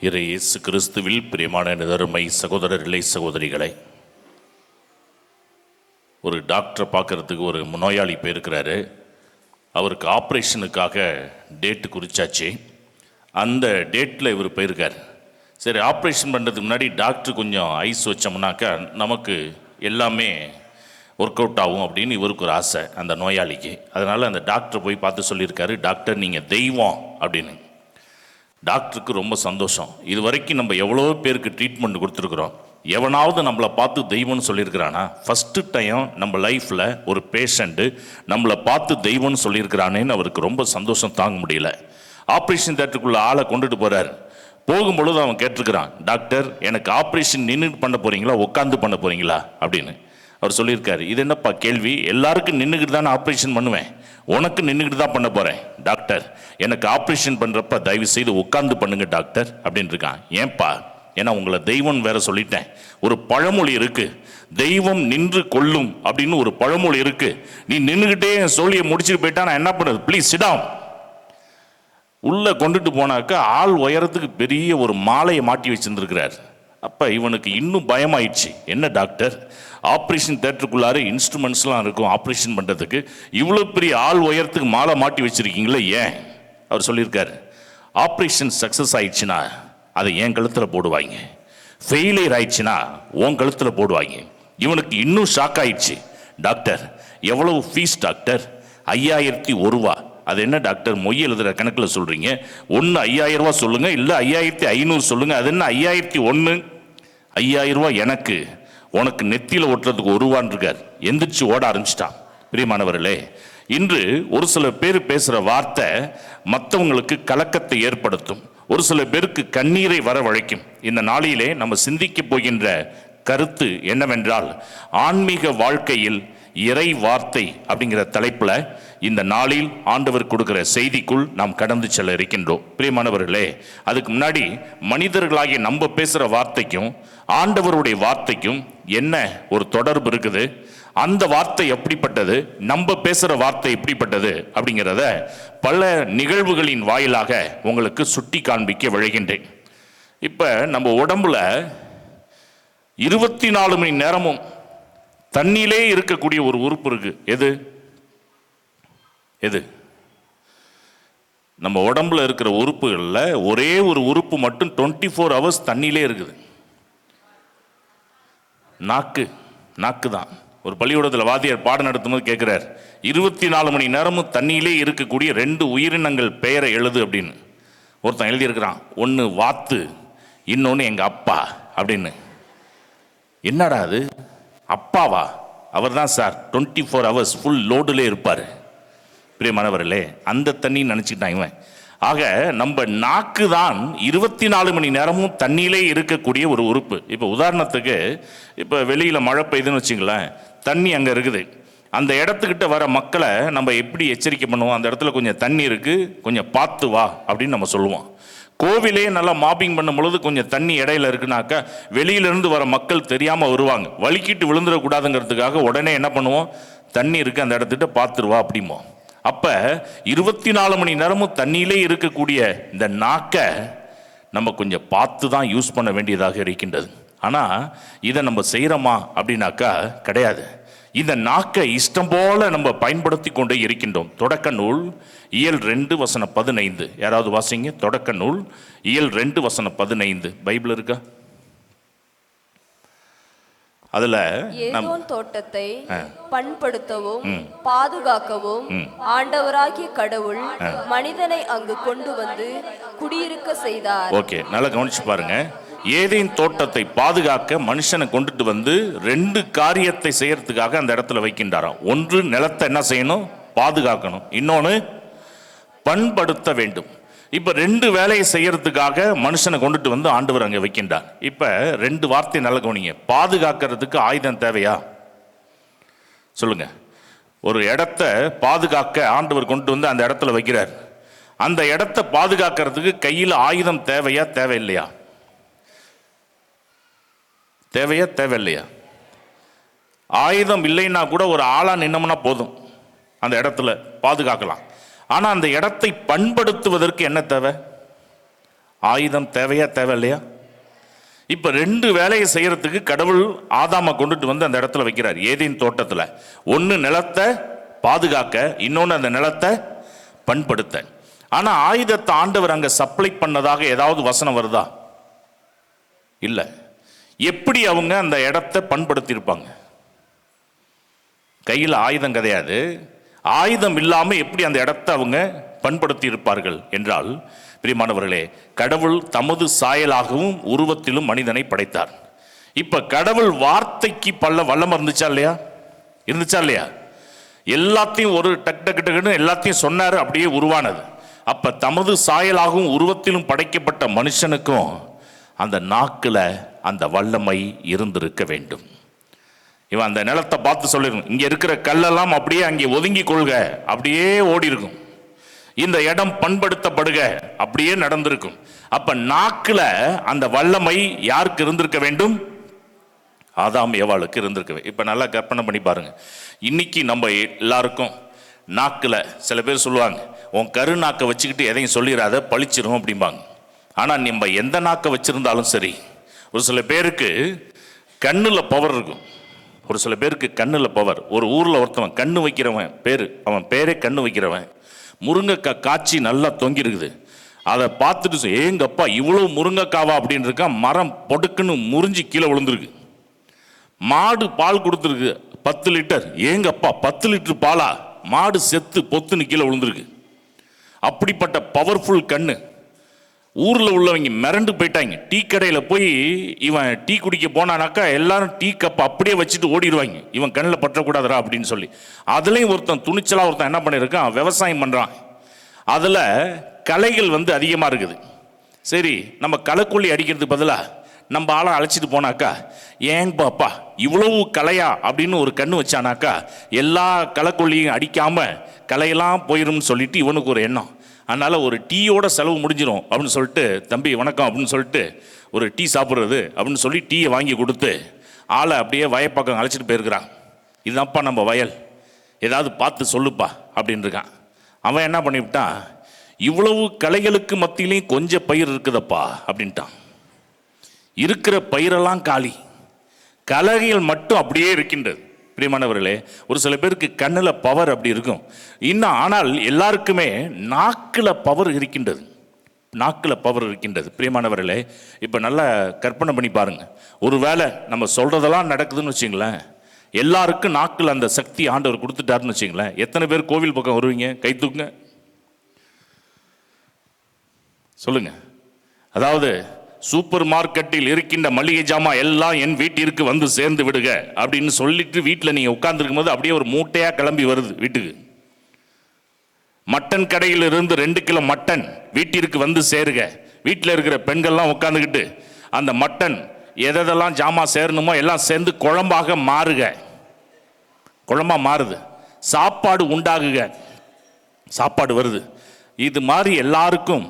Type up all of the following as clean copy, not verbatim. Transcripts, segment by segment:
இயேசு கிறிஸ்துவில் பிரியமான அருமை சகோதரர்களே சகோதரிகளை, ஒரு டாக்டரை பார்க்கறதுக்கு ஒரு நோயாளி போயிருக்கிறாரு. அவருக்கு ஆப்ரேஷனுக்காக டேட்டு குறிச்சாச்சு. அந்த டேட்டில் இவர் போயிருக்கார். சரி, ஆப்ரேஷன் பண்ணுறதுக்கு முன்னாடி டாக்டர் கொஞ்சம் ஐஸ் வச்சோம்னாக்கா நமக்கு எல்லாமே ஒர்க் அவுட் ஆகும் அப்படின்னு இவருக்கு ஒரு ஆசை, அந்த நோயாளிக்கு. அதனால் அந்த டாக்டரை போய் பார்த்து சொல்லியிருக்காரு, டாக்டர் நீங்கள் தெய்வம் அப்படின்னு. டாக்டருக்கு ரொம்ப சந்தோஷம். இது வரைக்கும் நம்ம எவ்வளோ பேருக்கு ட்ரீட்மெண்ட் கொடுத்துருக்குறோம். எவனாவது நம்மளை பார்த்து தெய்வம்னு சொல்லியிருக்கிறானா? ஃபஸ்ட்டு டைம் நம்ம லைஃப்பில் ஒரு பேஷண்ட்டு நம்மளை பார்த்து தெய்வம்னு சொல்லியிருக்கிறானேன்னு அவருக்கு ரொம்ப சந்தோஷம் தாங்க முடியல. ஆப்ரேஷன் தேட்டருக்குள்ளே ஆளை கொண்டுட்டு போகிறார். போகும்பொழுது அவன் கேட்டிருக்கிறான், டாக்டர் எனக்கு ஆப்ரேஷன் நின்றுட்டு பண்ண போகிறீங்களா உட்காந்து பண்ண போகிறீங்களா அப்படின்னு. அவர் சொல்லியிருக்காரு, இது என்னப்பா கேள்வி, எல்லாருக்கும் நின்றுக்கிட்டு தானே ஆப்ரேஷன் பண்ணுவேன், உனக்கு நின்றுக்கிட்டு தான் பண்ண போகிறேன். டாக்டர் எனக்கு ஆப்ரேஷன் பண்ணுறப்ப தயவு செய்து உட்காந்து பண்ணுங்க டாக்டர் அப்படின்னு இருக்கான். ஏன்பா? ஏன்னா உங்களை தெய்வம் வேற சொல்லிட்டேன். ஒரு பழமொழி இருக்கு, தெய்வம் நின்று கொள்ளும் அப்படின்னு ஒரு பழமொழி இருக்கு. நீ நின்றுக்கிட்டே என் சோழியை முடிச்சுட்டு போயிட்டா நான் என்ன பண்ணுறது? Please sit down. உள்ளே கொண்டுட்டு போனாக்கா ஆள் உயரத்துக்கு பெரிய ஒரு மாலையை மாட்டி வச்சிருந்துருக்கிறார். அப்போ இவனுக்கு இன்னும் பயமாயிடுச்சு. என்ன டாக்டர், ஆப்ரேஷன் தேட்டருக்குள்ளார இன்ஸ்ட்ருமெண்ட்ஸ்லாம் இருக்கும் ஆப்ரேஷன் பண்ணுறதுக்கு, இவ்வளோ பெரிய ஆள் உயரத்துக்கு மாலை மாட்டி வச்சுருக்கீங்களே ஏன்? அவர் சொல்லியிருக்காரு, ஆப்ரேஷன் சக்ஸஸ் ஆயிடுச்சுன்னா அதை என் கழுத்தில் போடுவாங்க, ஃபெயிலியர் ஆயிடுச்சுன்னா உன் கழுத்தில் போடுவாங்க. இவனுக்கு இன்னும் ஷாக் ஆயிடுச்சு. டாக்டர் எவ்வளவு ஃபீஸ் டாக்டர்? 5001 ரூபா. அது என்ன டாக்டர் மொய் எழுதுகிற கணக்கில் சொல்கிறீங்க? ஒன்று 5000 ரூபா சொல்லுங்கள், இல்லை 5500 சொல்லுங்கள். அது என்ன 5001? 5000 ரூபா எனக்கு, உனக்கு நெத்தியில் ஒட்டுறதுக்கு 1 ரூபான்னு இருக்கார். எந்திரிச்சு ஓட ஆரம்பிச்சிட்டான். பிரியமானவர்களே, இன்று ஒரு சில பேர் பேசுகிற வார்த்தை மற்றவங்களுக்கு கலக்கத்தை ஏற்படுத்தும், ஒரு சில பேருக்கு கண்ணீரை வரவழைக்கும். இந்த நாளிலே நம்ம சிந்திக்க போகின்ற கருத்து என்னவென்றால், ஆன்மீக வாழ்க்கையில் இறை வார்த்தை அப்படிங்கிற தலைப்பில் இந்த நாளில் ஆண்டவர் கொடுக்கிற செய்திக்குள் நாம் கடந்து செல்ல இருக்கின்றோம். பிரியமானவர்களே, அதுக்கு முன்னாடி மனிதர்களாகிய நம்ம பேசுகிற வார்த்தைக்கும் ஆண்டவருடைய வார்த்தைக்கும் என்ன ஒரு தொடர்பு இருக்குது, அந்த வார்த்தை எப்படிப்பட்டது, நம்ம பேசுகிற வார்த்தை எப்படிப்பட்டது அப்படிங்கிறத பல நிகழ்வுகளின் வாயிலாக உங்களுக்கு சுட்டி காண்பிக்க விழைகின்றேன். இப்போ நம்ம உடம்புல 24 மணி நேரமும் தண்ணியிலே இருக்கக்கூடிய ஒரு உறுப்பு இருக்கு. எது எது? நம்ம உடம்புல இருக்கிற உறுப்புகளில் ஒரே ஒரு உறுப்பு மட்டும் 24 hours தண்ணியிலே இருக்குது. நாக்கு தான். ஒரு பள்ளிக்கூடத்தில் வாத்தியார் பாடம் நடத்தும்போது கேட்குறார், 24 மணி நேரமும் தண்ணியிலே இருக்கக்கூடிய 2 உயிரினங்கள் பெயரை எழுது அப்படின்னு. ஒருத்தன் எழுதியிருக்கிறான், ஒன்று வாத்து, இன்னொன்று எங்கள் அப்பா அப்படின்னு. என்னடா அது, அப்பாவா? அவர் தான் சார் 24 hours ஃபுல் லோடுலே இருப்பார். பிரியமானவர்களே, அந்த தண்ணி நினச்சிக்கிட்டான் இவன். ஆக நம்ம நாக்கு தான் 24 மணி நேரமும் தண்ணியிலே இருக்கக்கூடிய ஒரு உறுப்பு. இப்போ உதாரணத்துக்கு, இப்போ வெளியில் மழை பெய்யுதுன்னு வச்சுங்களேன், தண்ணி அங்கே இருக்குது. அந்த இடத்துக்கிட்ட வர மக்களை நம்ம எப்படி எச்சரிக்கை பண்ணுவோம்? அந்த இடத்துல கொஞ்சம் தண்ணி இருக்குது, கொஞ்சம் பார்த்து வா அப்படின்னு நம்ம சொல்லுவோம். கோவிலே நல்லா மாப்பிங் பண்ணும் பொழுது கொஞ்சம் தண்ணி இடையில இருக்குனாக்கா வெளியிலேருந்து வர மக்கள் தெரியாமல் வருவாங்க, வலிக்கிட்டு விழுந்துடக்கூடாதுங்கிறதுக்காக உடனே என்ன பண்ணுவோம்? தண்ணி இருக்குது அந்த இடத்துக்கிட்ட பார்த்துருவா அப்படிமோ. அப்போ 24 மணி நேரமும் தண்ணியிலே இருக்கக்கூடிய இந்த நாக்கை நம்ம கொஞ்சம் பார்த்து தான் யூஸ் பண்ண வேண்டியதாக இருக்கின்றது. ஆனால் இதை நம்ம செய்கிறோமா அப்படின்னாக்கா கிடையாது. இந்த நாக்கை இஷ்டம் போல நம்ம பயன்படுத்தி கொண்டே இருக்கின்றோம். தொடக்க நூல் இயல் 2:15. யாராவது வாசிங்க. தொடக்க நூல் இயல் 2:15. பைபிள் இருக்கா? அதுல ஏதோன் தோட்டத்தை பண்படுத்தவும் பாதுகாக்கவும் ஆண்டவராகிய கடவுள் மனிதனை அங்கு கொண்டு வந்து குடியிருக்க செய்தார். ஓகே, நல்லா கவனிச்சு பாருங்க. ஏதேன் தோட்டத்தை பாதுகாக்க மனுஷனை கொண்டுட்டு வந்து 2 காரியத்தை செய்யறதுக்காக அந்த இடத்துல வைக்கின்றாராம். ஒன்று, நிலத்தை என்ன செய்யணும்? பாதுகாக்கணும். இன்னொன்று, பண்படுத்த வேண்டும். இப்ப 2 வேலையை செய்யறதுக்காக மனுஷனை கொண்டுட்டு வந்து ஆண்டவர் அங்கே வைக்கின்றார். இப்ப 2 வார்த்தை நல்ல கவனிங்க. பாதுகாக்கிறதுக்கு ஆயுதம் தேவையா? சொல்லுங்க. ஒரு இடத்த பாதுகாக்க ஆண்டவர் கொண்டு வந்து அந்த இடத்துல வைக்கிறார். அந்த இடத்தை பாதுகாக்கிறதுக்கு கையில் ஆயுதம் தேவையா தேவையில்லையா? தேவையா தேவையில்லையா? ஆயுதம் இல்லைன்னா கூட ஒரு ஆளா நின்னோம்னா போதும், அந்த இடத்துல பாதுகாக்கலாம். ஆனால் அந்த இடத்தை பண்படுத்துவதற்கு என்ன தேவை? ஆயுதம் தேவையா தேவையில்லையா? இப்போ 2 வேலையை செய்யறதுக்கு கடவுள் ஆதாமை கொண்டுட்டு வந்து அந்த இடத்துல வைக்கிறார் ஏதேன் தோட்டத்தில். ஒன்று நிலத்தை பாதுகாக்க, இன்னொன்று அந்த நிலத்தை பண்படுத்த. ஆனால் ஆயுதத்தை ஆண்டவர் அங்கே சப்ளை பண்ணதாக ஏதாவது வசனம் வருதா? இல்லை. எப்படி அவங்க அந்த இடத்தை பண்படுத்தியிருப்பாங்க? கையில் ஆயுதம் கிடையாது. ஆயுதம் இல்லாமல் எப்படி அந்த இடத்தை அவங்க பண்படுத்தி இருப்பார்கள் என்றால், பிரியமானவர்களே, கடவுள் தமது சாயலாகவும் உருவத்திலும் மனிதனை படைத்தார். இப்ப கடவுள் வார்த்தைக்கு வல்லம் இருந்துச்சா இல்லையா? இருந்துச்சா இல்லையா? எல்லாத்தையும் ஒரு டக் டக் டக்குன்னு எல்லாத்தையும் சொன்னாரு, அப்படியே உருவானது. அப்ப தமது சாயலாகவும் உருவத்திலும் படைக்கப்பட்ட மனுஷனுக்கும் அந்த நாக்குல அந்த வல்லமை இருந்திருக்க வேண்டும். இவன் அந்த நிலத்தை பார்த்து சொல்லிருக்கும், இங்க இருக்கிற கல்லெல்லாம் அப்படியே அங்கே ஒதுங்கி கொள்க, அப்படியே ஓடி இருக்கும். இந்த இடம் பண்படுத்தப்படுக, அப்படியே நடந்திருக்கும். அப்ப நாக்குல அந்த வல்லமை யாருக்கு இருந்திருக்க வேண்டும்? ஆதாம் ஏவாளுக்கு இருந்திருக்க. இப்ப நல்லா கற்பனை பண்ணி பாருங்க. இன்னைக்கு நம்ம எல்லாருக்கும் நாக்குல சில பேர் சொல்லுவாங்க, உன் கரு நாக்கை வச்சுக்கிட்டு எதையும் சொல்லிடாத, பழிச்சிரும் அப்படிம்பாங்க. ஆனா நம்ம எந்த நாக்கை வச்சிருந்தாலும் சரி, ஒரு சில பேருக்கு கண்ணுல பவர் இருக்கும். ஒரு சில பேருக்கு கண்ணுல பவர். ஒரு ஊர்ல ஒருத்தவன் கண்ணு வைக்கிறவன் பேரு, அவன் பேரே கண்ணு வைக்கிறவன். முருங்கைக்காய் காய்ச்சி நல்லா தொங்கிருக்குது. அதை பார்த்துட்டு ஏங்கப்பா இவ்வளவு முருங்கைக்காவா அப்படின்னு இருக்கா. மரம் பொடுக்குன்னு முறிஞ்சி கீழே விழுந்துருக்கு. மாடு பால் கொடுத்துருக்கு 10 லிட்டர். ஏங்கப்பா 10 லிட்டர் பாலா? மாடு செத்து பொத்துன்னு கீழே விழுந்துருக்கு. அப்படிப்பட்ட பவர்ஃபுல் கண்ணு. ஊரில் உள்ளவங்க மிரண்டு போயிட்டாங்க. டீ கடையில் போய் இவன் டீ குடிக்க போனானாக்கா எல்லாரும் டீ கப் அப்படியே வச்சுட்டு ஓடிடுவாங்க, இவன் கண்ணில் பற்றக்கூடாதுரா அப்படின்னு சொல்லி. அதுலேயும் ஒருத்தன் துணிச்சலாக ஒருத்தன் என்ன பண்ணியிருக்கான், விவசாயம் பண்ணுறான். அதில் களைகள் அதிகமாக இருக்குது. சரி, நம்ம களைக்கொல்லி அடிக்கிறதுக்கு பதிலாக நம்ம ஆளை அழைச்சிட்டு போனாக்கா, ஏன் பாப்பா இவ்வளவு களையா அப்படின்னு ஒரு கண்ணு வச்சானாக்கா எல்லா களைக்கொல்லியும் அடிக்காமல் களையெல்லாம் போயிடும்னு சொல்லிட்டு இவனுக்கு ஒரு எண்ணம். அதனால் ஒரு டீயோட செலவு முடிஞ்சிடும் அப்படின்னு சொல்லிட்டு, தம்பி வணக்கம் அப்படின்னு சொல்லிட்டு ஒரு டீ சாப்பிட்றது அப்படின்னு சொல்லி டீயை வாங்கி கொடுத்து ஆளை அப்படியே வயப்பக்கம் அழைச்சிட்டு போயிருக்கிறான். இதுதான்ப்பா நம்ம வயல், ஏதாவது பார்த்து சொல்லுப்பா அப்படின்னு இருக்கான். அவன் என்ன பண்ணிவிட்டான், இவ்வளவு களைகளுக்கு மத்தியிலையும் கொஞ்சம் பயிர் இருக்குதப்பா அப்படின்ட்டான். இருக்கிற பயிரெல்லாம் காலி, களைகள் மட்டும் அப்படியே இருக்கின்றது. பிரியமானவர்களே, ஒரு சில பேருக்கு கண்ணில் பவர் அப்படி இருக்கும். இன்னும் ஆனால் எல்லாருக்குமே நாக்கில் பவர் இருக்கின்றது. நாக்கில் பவர் இருக்கின்றது. பிரியமானவர்களே, இப்போ நல்லா கற்பனை பண்ணி பாருங்க. ஒரு வேளை நம்ம சொல்றதெல்லாம் நடக்குதுன்னு வச்சுங்களேன், எல்லாருக்கும் நாக்கில் அந்த சக்தி ஆண்டவர் கொடுத்துட்டாருன்னு வச்சுங்களேன், எத்தனை பேர் கோவில் பக்கம் வருவீங்க? கை தூக்குங்க சொல்லுங்க. அதாவது சூப்பர் மார்க்கெட்டில் இருக்கின்ற மளிகை ஜாமான் எல்லாம் என் வீட்டிற்கு வந்து சேர்ந்து விடுக அப்படின்னு சொல்லிட்டு வீட்டில் நீங்கள் உட்கார்ந்துருக்கும் போது அப்படியே ஒரு மூட்டையாக கிளம்பி வருது வீட்டுக்கு. மட்டன் கடையில் இருந்து 2 கிலோ மட்டன் வீட்டிற்கு வந்து சேருக. வீட்டில் இருக்கிற பெண்கள்லாம் உட்காந்துக்கிட்டு அந்த மட்டன் எதெல்லாம் ஜாமான் சேரணுமோ எல்லாம் சேர்ந்து குழம்பாக மாறுக. குழம்பா மாறுது. சாப்பாடு உண்டாகுக. சாப்பாடு வருது. இது மாதிரி எல்லாருக்கும்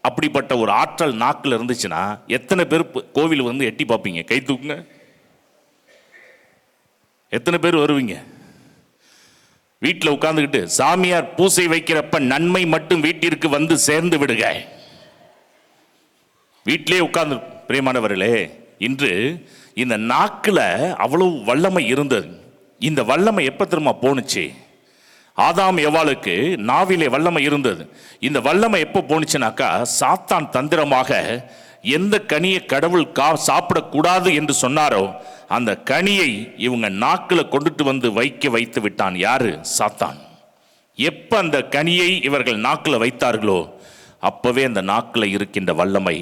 அப்படிப்பட்ட ஒரு ஆற்றல் நாக்கில் இருந்துச்சுன்னா எத்தனை பேர் கோவில் எட்டி பார்ப்பீங்க? கை தூக்குங்க. எத்தனை பேர் வருவீங்க? வீட்டில் உட்கார்ந்துக்கிட்டு சாமியார் பூசை வைக்கிறப்ப நன்மை மட்டும் வீட்டிற்கு வந்து சேர்ந்து விடுக. வீட்டிலே உட்கார்ந்து. பிரியமானவர்களே, இன்று இந்த நாக்கில் அவ்வளவு வல்லமை இருந்தது. இந்த வல்லமை எப்போ திரும்ப போணுச்சு? ஆதாம் எவாளுக்கு நாவிலே வல்லமை இருந்தது. இந்த வல்லமை எப்போ போனுச்சுனாக்கா, சாத்தான் தந்திரமாக எந்த கனியை கடவுள் சாப்பிடக்கூடாது என்று சொன்னாரோ அந்த கனியை இவங்க நாக்கில் கொண்டுட்டு வந்து வைத்து விட்டான். யாரு? சாத்தான். எப்ப அந்த கனியை இவர்கள் நாக்கில் வைத்தார்களோ அப்பவே அந்த நாக்கில் இருக்கின்ற வல்லமை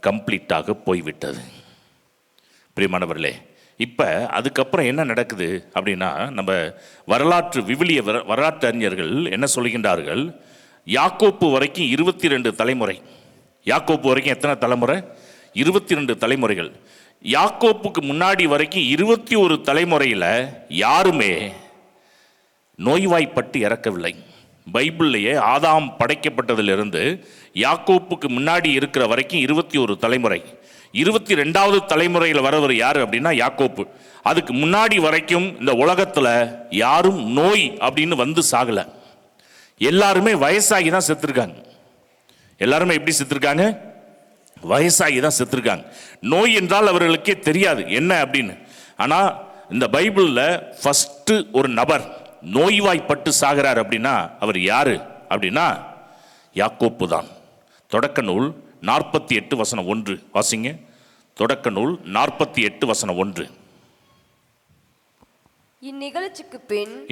கம்ப்ளீட்டாக போய்விட்டது. பிரியமானவர்களே, இப்போ அதுக்கப்புறம் என்ன நடக்குது அப்படின்னா, நம்ம விவிலிய வரலாற்று அறிஞர்கள் என்ன சொல்கின்றார்கள், யாக்கோப்பு வரைக்கும் 22 தலைமுறை. யாக்கோப்பு வரைக்கும் எத்தனை தலைமுறை? 22 தலைமுறைகள். யாக்கோப்புக்கு முன்னாடி வரைக்கும் 21 தலைமுறையில் யாருமே நோய்வாய்ப்பட்டு இறக்கவில்லை. பைபிள்லேயே ஆதாம் படைக்கப்பட்டதிலிருந்து யாக்கோப்புக்கு முன்னாடி இருக்கிற வரைக்கும் 21 தலைமுறை. 22வது தலைமுறையில் வரவர் யாரு அப்படின்னா யாக்கோப்பு. அதுக்கு முன்னாடி வரைக்கும் இந்த உலகத்தில் யாரும் நோய் அப்படின்னு வந்து சாகல. எல்லாருமே வயசாகி தான் செத்துருக்காங்க. எல்லாருமே எப்படி செத்துருக்காங்க? வயசாகி தான் செத்துருக்காங்க. நோய் என்றால் அவர்களுக்கே தெரியாது என்ன அப்படின்னு. ஆனால் இந்த பைபிளில் ஃபஸ்ட்டு ஒரு நபர் நோய்வாய்ப்பட்டு சாகிறார் அப்படின்னா அவர் யாரு அப்படின்னா யாக்கோப்பு தான். தொடக்க நூல் 48:1 வாசிங்க. தொடக்க நூல் 48:1.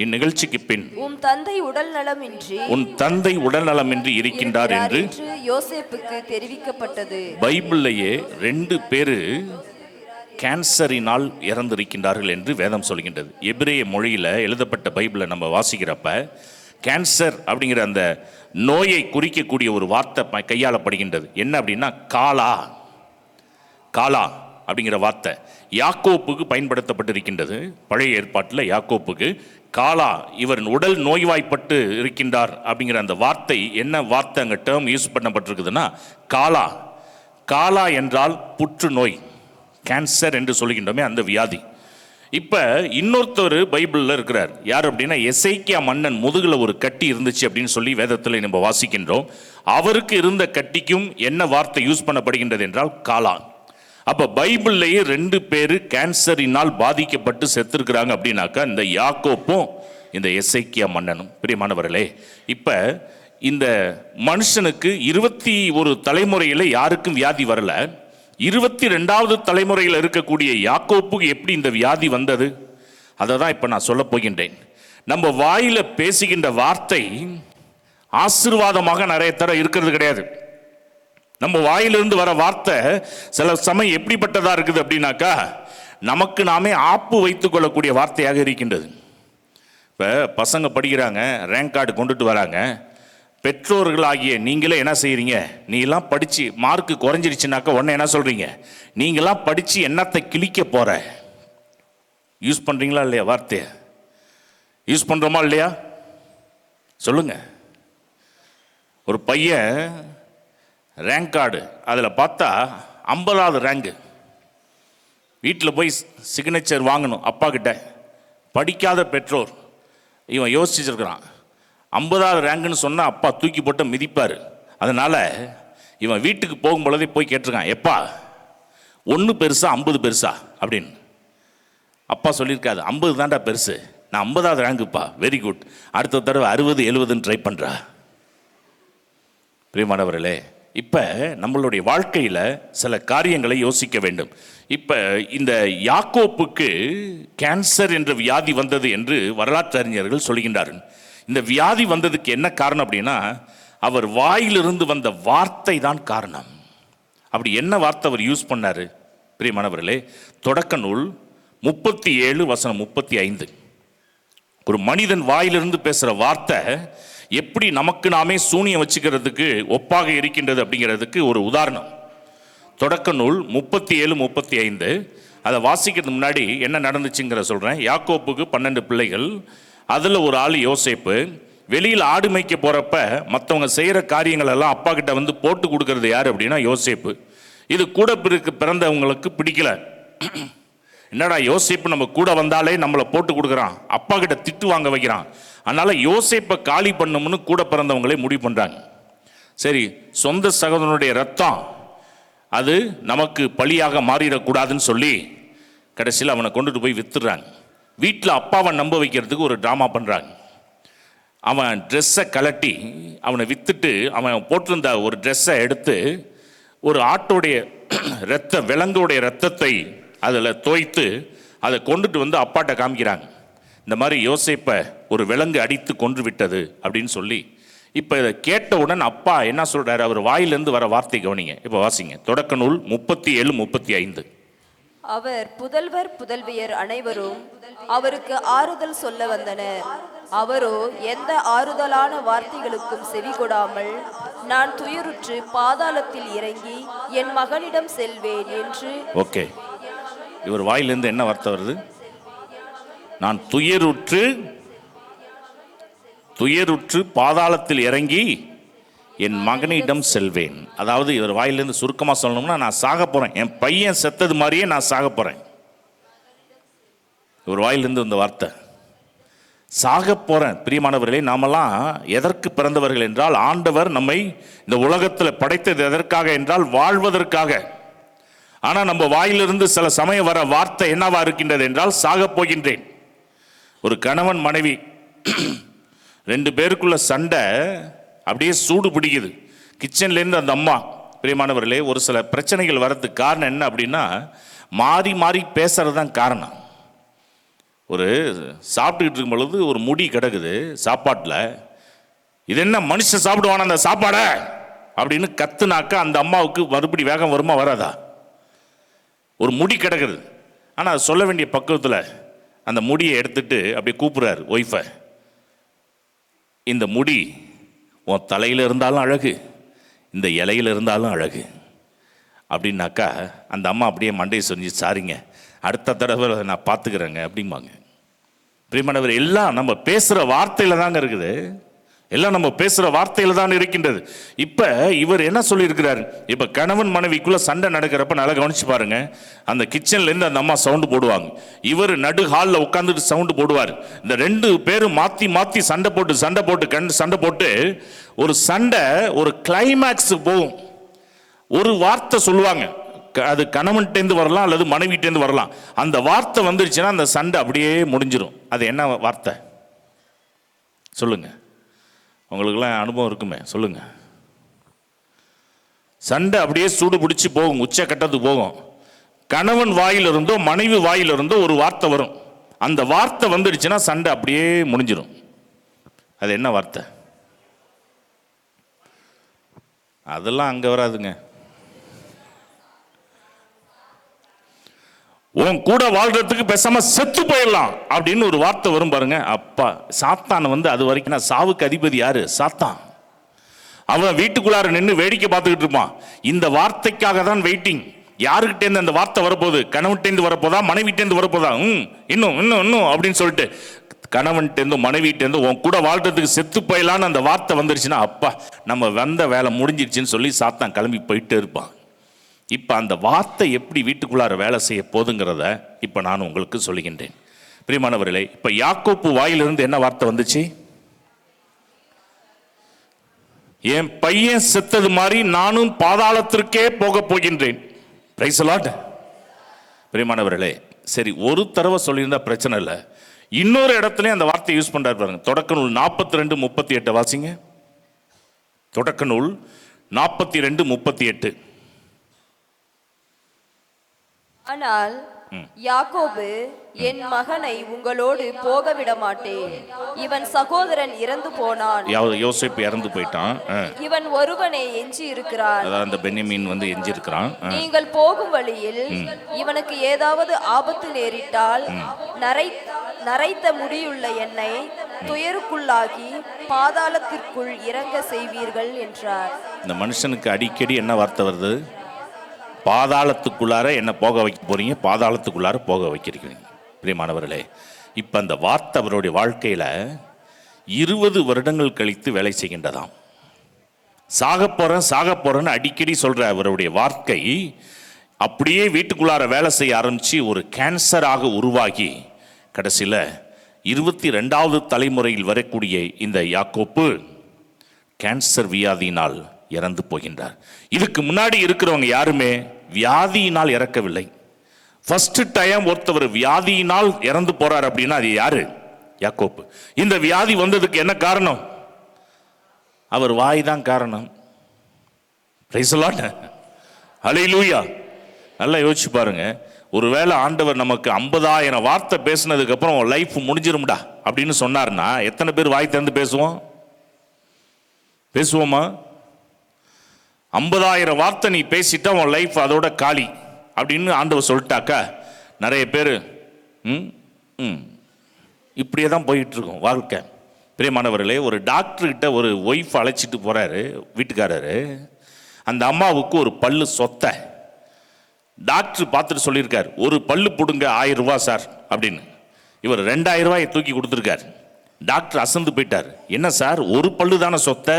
இந்நிகழ்ச்சிக்கு பின் உன் தந்தை உடல் நலமின்றி இருக்கின்றார் என்று யோசேப்புக்கு தெரிவிக்கப்பட்டது. பைபிள்லேயே 2 பேரு கேன்சரினால் இறந்திருக்கின்றார்கள் என்று வேதம் சொல்கின்றது. எபிரேய மொழியில் எழுதப்பட்ட பைபிளை நம்ம வாசிக்கிறப்ப கேன்சர் அப்படிங்கிற அந்த நோயை குறிக்கக்கூடிய ஒரு வார்த்தை கையாளப்படுகின்றது. என்ன அப்படின்னா காலா அப்படிங்கிற வார்த்தை யாக்கோப்புக்கு பயன்படுத்தப்பட்டிருக்கின்றது. பழைய ஏற்பாட்டில் யாக்கோப்புக்கு காலா, இவர் உடல் நோய்வாய்ப்பட்டு இருக்கின்றார் அப்படிங்கிற அந்த வார்த்தை என்ன வார்த்தை அங்கே டேர்ம் யூஸ் பண்ணப்பட்டிருக்குதுன்னா காலா என்றால் புற்றுநோய், கேன்சர் என்று சொல்கின்றோமே அந்த வியாதி. இப்போ இன்னொருத்தர் பைபிளில் இருக்கிறார். யார் அப்படின்னா எசேக்கியா மன்னன் முதுகில் ஒரு கட்டி இருந்துச்சு அப்படின்னு சொல்லி வேதத்தில் நம்ம வாசிக்கின்றோம். அவருக்கு இருந்த கட்டிக்கும் என்ன வார்த்தை யூஸ் பண்ணப்படுகின்றது என்றால் காலா. அப்போ பைபிள்லேயே 2 பேர் கேன்சரினால் பாதிக்கப்பட்டு செத்துருக்கிறாங்க அப்படின்னாக்கா இந்த யாக்கோப்பும் இந்த எசேக்கியா மன்னனும். பிரியமானவர்களே, இப்போ இந்த மனுஷனுக்கு 21 தலைமுறையில் யாருக்கும் வியாதி வரல. 22வது தலைமுறையில் இருக்கக்கூடிய யாக்கோப்புக்கு எப்படி இந்த வியாதி வந்தது அதை தான் இப்போ நான் சொல்ல போகின்றேன். நம்ம வாயில் பேசுகின்ற வார்த்தை ஆசீர்வாதமாக நிறைய தர இருக்கிறது கிடையாது. நம்ம வாயிலிருந்து வர வார்த்தை சில சமயம் எப்படிப்பட்டதாக இருக்குது அப்படின்னாக்கா நமக்கு நாமே ஆப்பு வைத்துக் கொள்ளக்கூடிய வார்த்தையாக இருக்கின்றது. இப்போ பசங்க படிக்கிறாங்க, ரேங்க் கார்டு கொண்டுட்டு வராங்க. பெற்றோர்களாகிய நீங்களே என்ன செய்கிறீங்க? நீங்களாம் படித்து மார்க்கு குறைஞ்சிருச்சுனாக்கா உடனே என்ன சொல்கிறீங்க? நீங்களாம் படித்து என்னத்தை கிழிக்க போகிற. யூஸ் பண்ணுறீங்களா இல்லையா? வார்த்தையை யூஸ் பண்ணுறோமா இல்லையா? சொல்லுங்கள். ஒரு பையன் ரேங்க் கார்டு அதில் பார்த்தா 50வது ரேங்கு. வீட்டில் போய் சிக்னேச்சர் வாங்கணும் அப்பா கிட்ட. படிக்காத பெற்றோர் இவன் யோசிச்சிருக்கிறான். 50வது ரேங்குன்னு சொன்னால் அப்பா தூக்கி போட்டு மிதிப்பார். அதனால் இவன் வீட்டுக்கு போகும் பொழுதே போய் கேட்டிருக்கான், எப்பா 1 பெருசா 50 பெருசா அப்படின்னு. அப்பா சொல்லியிருக்காது, 50 தான்டா பெருசு, நான் 50வது ரேங்குப்பா, வெரி குட், அடுத்த தடவை 60 70ன்னு ட்ரை பண்ணுறா. பிரியமானவர்களே, இப்போ நம்மளுடைய வாழ்க்கையில் சில காரியங்களை யோசிக்க வேண்டும். இப்போ இந்த யாக்கோப்புக்கு கேன்சர் என்ற வியாதி வந்தது என்று வரலாற்று அறிஞர்கள் சொல்கின்றார்கள். இந்த வியாதி வந்ததுக்கு என்ன காரணம் அப்படின்னா அவர் வாயிலிருந்து வந்த வார்த்தை தான் காரணம். அப்படி என்ன வார்த்தை அவர் யூஸ் பண்ணார்? பிரியமானவர்களே, தொடக்க நூல் 37:35. ஒரு மனிதன் வாயிலிருந்து பேசுகிற வார்த்தை எப்படி நமக்கு நாமே சூனியம் வச்சுக்கிறதுக்கு ஒப்பாக இருக்கின்றது அப்படிங்கிறதுக்கு ஒரு உதாரணம். தொடக்க நூல் 37:35. அதை வாசிக்கிறதுக்கு முன்னாடி என்ன நடந்துச்சுங்கிற சொல்கிறேன். யாக்கோப்புக்கு 12 பிள்ளைகள், அதில் ஒரு ஆள் யோசேப்பு. வெளியில் ஆடு மேய்க்க போகிறப்ப மற்றவங்க செய்கிற காரியங்கள் எல்லாம் அப்பா கிட்ட வந்து போட்டு கொடுக்கறது யார் அப்படின்னா யோசேப்பு. இது கூட பிறந்தவங்களுக்கு பிடிக்கல. என்னடா யோசேப்பு நம்ம கூட வந்தாலே நம்மளை போட்டு கொடுக்குறான், அப்பா கிட்ட திட்டு வாங்க வைக்கிறான், அதனால் யோசேப்பை காலி பண்ணணும்னு கூட பிறந்தவங்களே முடிவு பண்ணுறாங்க. சரி, சொந்த சகோதரனுடைய ரத்தம் அது நமக்கு பழியாக மாறிடக்கூடாதுன்னு சொல்லி கடைசியில் அவனை கொண்டுட்டு போய் வித்துடுறாங்க. வீட்டில் அப்பாவை நம்ப வைக்கிறதுக்கு ஒரு ட்ராமா பண்ணுறாங்க. அவன் ட்ரெஸ்ஸை கலட்டி அவனை விற்றுட்டு அவன் போட்டிருந்த ஒரு ட்ரெஸ்ஸை எடுத்து ஒரு ஆட்டோடைய விலங்குடைய ரத்தத்தை அதில் தோய்த்து அதை கொண்டுட்டு வந்து அப்பாட்ட காமிக்கிறாங்க. இந்த மாதிரி யோசேப்பை ஒரு விலங்கு அடித்து கொன்று விட்டது அப்படின்னு சொல்லி. இப்போ இதை கேட்டவுடன் அப்பா என்ன சொல்கிறார்? அவர் வாயிலிருந்து வர வார்த்தை கவனிங்க. இப்போ வாசிங்க. தொடக்க நூல் 37:35. அவர் புதல்வர் புதல்வியர் அனைவரும் அவருக்கு ஆறுதல் சொல்ல வந்தனர். அவரோ எந்த ஆறுதலான வார்த்தைகளுக்கும் செவி கொடாமல், நான் துயருற்று பாதாளத்தில் இறங்கி என் மகனிடம் செல்வேன் என்று. ஓகே, இவர் வாயிலிருந்து என்ன வார்த்தை வருது? நான் துயருற்று பாதாளத்தில் இறங்கி என் மகனிடம் செல்வேன். அதாவது இவர் வாயிலிருந்து சுருக்கமாக சொல்லணும்னா, நான் சாக போகிறேன், என் பையன் செத்தது மாதிரியே நான் சாக போகிறேன். இவர் வாயிலிருந்து இந்த வார்த்தை. சாக போகிறேன். பிரியமானவர்களே, நாமெல்லாம் எதற்கு பிறந்தவர்கள் என்றால், ஆண்டவர் நம்மை இந்த உலகத்தில் படைத்தது எதற்காக என்றால் வாழ்வதற்காக. ஆனால் நம்ம வாயிலிருந்து சில சமயம் வர வார்த்தை என்னவா இருக்கின்றது என்றால், சாக போகின்றேன். ஒரு கணவன் மனைவி 2 பேருக்குள்ள சண்டை அப்படியே சூடு பிடிக்குது. கிச்சன்லேருந்து அந்த அம்மா, பிரியமானவர்களே, ஒரு சில பிரச்சனைகள் வர்றதுக்கு காரணம் என்ன அப்படின்னா, மாறி மாறி பேசுறது தான் காரணம். ஒரு சாப்பிட்டுக்கிட்டு இருக்கும் பொழுது ஒரு முடி கிடக்குது சாப்பாட்டில், இது என்ன மனுஷன் சாப்பிடுவானா அந்த சாப்பாடை அப்படின்னு கத்துனாக்கா அந்த அம்மாவுக்கு மறுபடி வேகம் வருமா வராதா? ஒரு முடி கிடக்குது, ஆனால் சொல்ல வேண்டிய பக்குவத்தில் அந்த முடியை எடுத்துட்டு அப்படியே கூப்பிடுறாரு ஒய்ஃபை, இந்த முடி உன் தலையில் இருந்தாலும் அழகு, இந்த இலையில் இருந்தாலும் அழகு அப்படின்னாக்கா அந்த அம்மா அப்படியே மண்டையை சொரிஞ்சு, சாரிங்க, அடுத்த தடவை நான் பார்த்துக்கிறேங்க அப்படிம்பாங்க. பிரியமானவர், எல்லாம் நம்ம பேசுகிற வார்த்தையில் தாங்க இருக்குது. எல்லாம் நம்ம பேசுகிற வார்த்தையில் தான் இருக்கின்றது. இப்போ இவர் என்ன சொல்லியிருக்கிறார்? இப்போ கணவன் மனைவிக்குள்ளே சண்டை நடக்கிறப்ப நல்லா கவனிச்சு பாருங்க. அந்த கிச்சன்லேருந்து அந்த அம்மா சவுண்டு போடுவாங்க, இவர் நடு ஹாலில் உட்காந்துட்டு சவுண்டு போடுவார். இந்த 2 பேரும் மாற்றி மாற்றி சண்டை போட்டு ஒரு சண்டை ஒரு கிளைமேக்ஸு போகும். ஒரு வார்த்தை சொல்லுவாங்க, அது கணவன்கிட்டேருந்து வரலாம் அல்லது மனைவிட்டேருந்து வரலாம். அந்த வார்த்தை வந்துருச்சுன்னா அந்த சண்டை அப்படியே முடிஞ்சிடும். அது என்ன வார்த்தை சொல்லுங்க? உங்களுக்கெல்லாம் அனுபவம் இருக்குமே, சொல்லுங்க. சண்டை அப்படியே சூடு பிடிச்சி போகும், உச்சக்கட்டத்துக்கு போகும். கணவன் வாயிலிருந்தோ மனைவி வாயிலிருந்தோ ஒரு வார்த்தை வரும். அந்த வார்த்தை வந்துடுச்சுன்னா சண்டை அப்படியே முடிஞ்சிடும். அது என்ன வார்த்தை? அதெல்லாம் அங்கே வராதுங்க. உன் கூட வாழ்றதுக்கு பேசாம செத்து போயிடலாம் அப்படின்னு ஒரு வார்த்தை வரும் பாருங்க. அப்பா, சாத்தான் அது வரைக்கும் சாவுக்கு அதிபதி யாரு? சாத்தான். அவன் வீட்டுக்குள்ளார நின்று வேடிக்கை பார்த்துக்கிட்டு இருப்பான். இந்த வார்த்தைக்காக தான் வெயிட்டிங். யாருக்கிட்டேருந்து அந்த வார்த்தை வரப்போகுது? கணவன்கிட்டேருந்து வரப்போதா, மனைவிட்டேருந்து வரப்போதா? இன்னும் இன்னும் இன்னும் அப்படின்னு சொல்லிட்டு கணவன்கிட்டேருந்து மனைவிட்டேருந்து உன் கூட வாழ்றதுக்கு செத்து போயிடலான்னு அந்த வார்த்தை வந்துருச்சுன்னா, அப்பா நம்ம வந்த வேலை முடிஞ்சிருச்சுன்னு சொல்லி சாத்தான் கிளம்பி போயிட்டே இருப்பான். இப்போ அந்த வார்த்தை எப்படி வீட்டுக்குள்ளார வேலை செய்ய போதுங்கிறத இப்போ நான் உங்களுக்கு சொல்லுகின்றேன். பிரியமானவர்களே, இப்போ யாக்கோப்பு வாயிலிருந்து என்ன வார்த்தை வந்துச்சு? என் பையன் செத்தது மாதிரி நானும் பாதாளத்திற்கே போக போகின்றேன். Price the Lord. பிரியமானவர்களே, சரி, ஒரு தடவை சொல்லியிருந்தா பிரச்சனை இல்லை. இன்னொரு இடத்துலயும் அந்த வார்த்தையை யூஸ் பண்றாரு பாருங்க. தொடக்க நூல் 42:38 வாசிங்க. தொடக்க நூல் 42:38. ஆனால் யாக்கோபு, என் மகனை உங்களோடு போக விட மாட்டேன், இவன் சகோதரன் இறந்து போனான். யோசேப்பு இறந்து போயிட்டான், இவன் ஒருவனே எஞ்சி இருக்கிறான். அதான் அந்த பென்யமீன் எஞ்சி இருக்கிறான். நீங்கள் போகும் வழியில் இவனுக்கு ஏதாவது ஆபத்து நேரிட்டால் நரைத்த முடியுள்ள என்னை துயருக்குள்ளாகி பாதாளத்திற்குள் இறங்க செய்வீர்கள் என்றார். இந்த மனுஷனுக்கு அடிக்கடி என்ன வார்த்தை வருது? பாதாளத்துக்குள்ளார என்ன போக வைக்க போறீங்க, பாதாளத்துக்குள்ளார போக வைக்கிறீங்க. பிரியமானவர்களே, இப்போ அந்த வார்த்தை அவருடைய வாழ்க்கையில் 20 வருடங்கள் கழித்து வேலை செய்கின்றதாம். சாக போறேன்னு அடிக்கடி சொல்ற அவருடைய வாழ்க்கை அப்படியே வீட்டுக்குள்ளார வேலை செய்ய ஆரம்பிச்சு ஒரு கேன்சராக உருவாகி கடைசியில் 22வது தலைமுறையில் வரக்கூடிய இந்த யாக்கோப்பு கேன்சர் வியாதியினால் இறந்து போகின்றார். இதுக்கு முன்னாடி இருக்கிறவங்க யாருமே வியாதியினால் இறக்கவில்லை. ஃபர்ஸ்ட் டைம் ஒருத்தவர் வியாதியினால் இறந்து போறார் அப்படின்னா அது யாரு? யாக்கோப்பு. இந்த வியாதி வந்ததுக்கு என்ன காரணம்? அவர் வாய் தான் காரணம். Praise the lord. ஹல்லேலூயா. நல்லா யோசிச்சு பாருங்க. ஒருவேளை ஆண்டவர் நமக்கு 50,000 வார்த்தை பேசினதுக்கு அப்புறம் லைஃப் முடிஞ்சிரும்டா அப்படின்னு சொன்னார்னா எத்தனை பேர் வாய் திறந்து பேசுவோமா? 50,000 வார்த்தை நீ பேசிட்டா உன் லைஃப் அதோட காலி அப்படின்னு ஆண்டவர் சொல்லிட்டாக்கா நிறைய பேர் இப்படியே தான் போயிட்டு இருக்கோம் வாழ்க்கை. பிரியமானவர்களே, ஒரு டாக்டர்கிட்ட ஒரு ஒய்ஃப் அழைச்சிட்டு போறாரு வீட்டுக்காரரு. அந்த அம்மாவுக்கு ஒரு பல்லு சொத்தை. டாக்டர் பார்த்துட்டு சொல்லியிருக்கார், ஒரு பல்லு பிடுங்க 1000 ரூபாய் சார் அப்படின்னு. இவர் 2000 ரூபாயை தூக்கி கொடுத்துருக்கார். டாக்டர் அசந்து போயிட்டார். என்ன சார், ஒரு பல்லு தானே சொத்தை,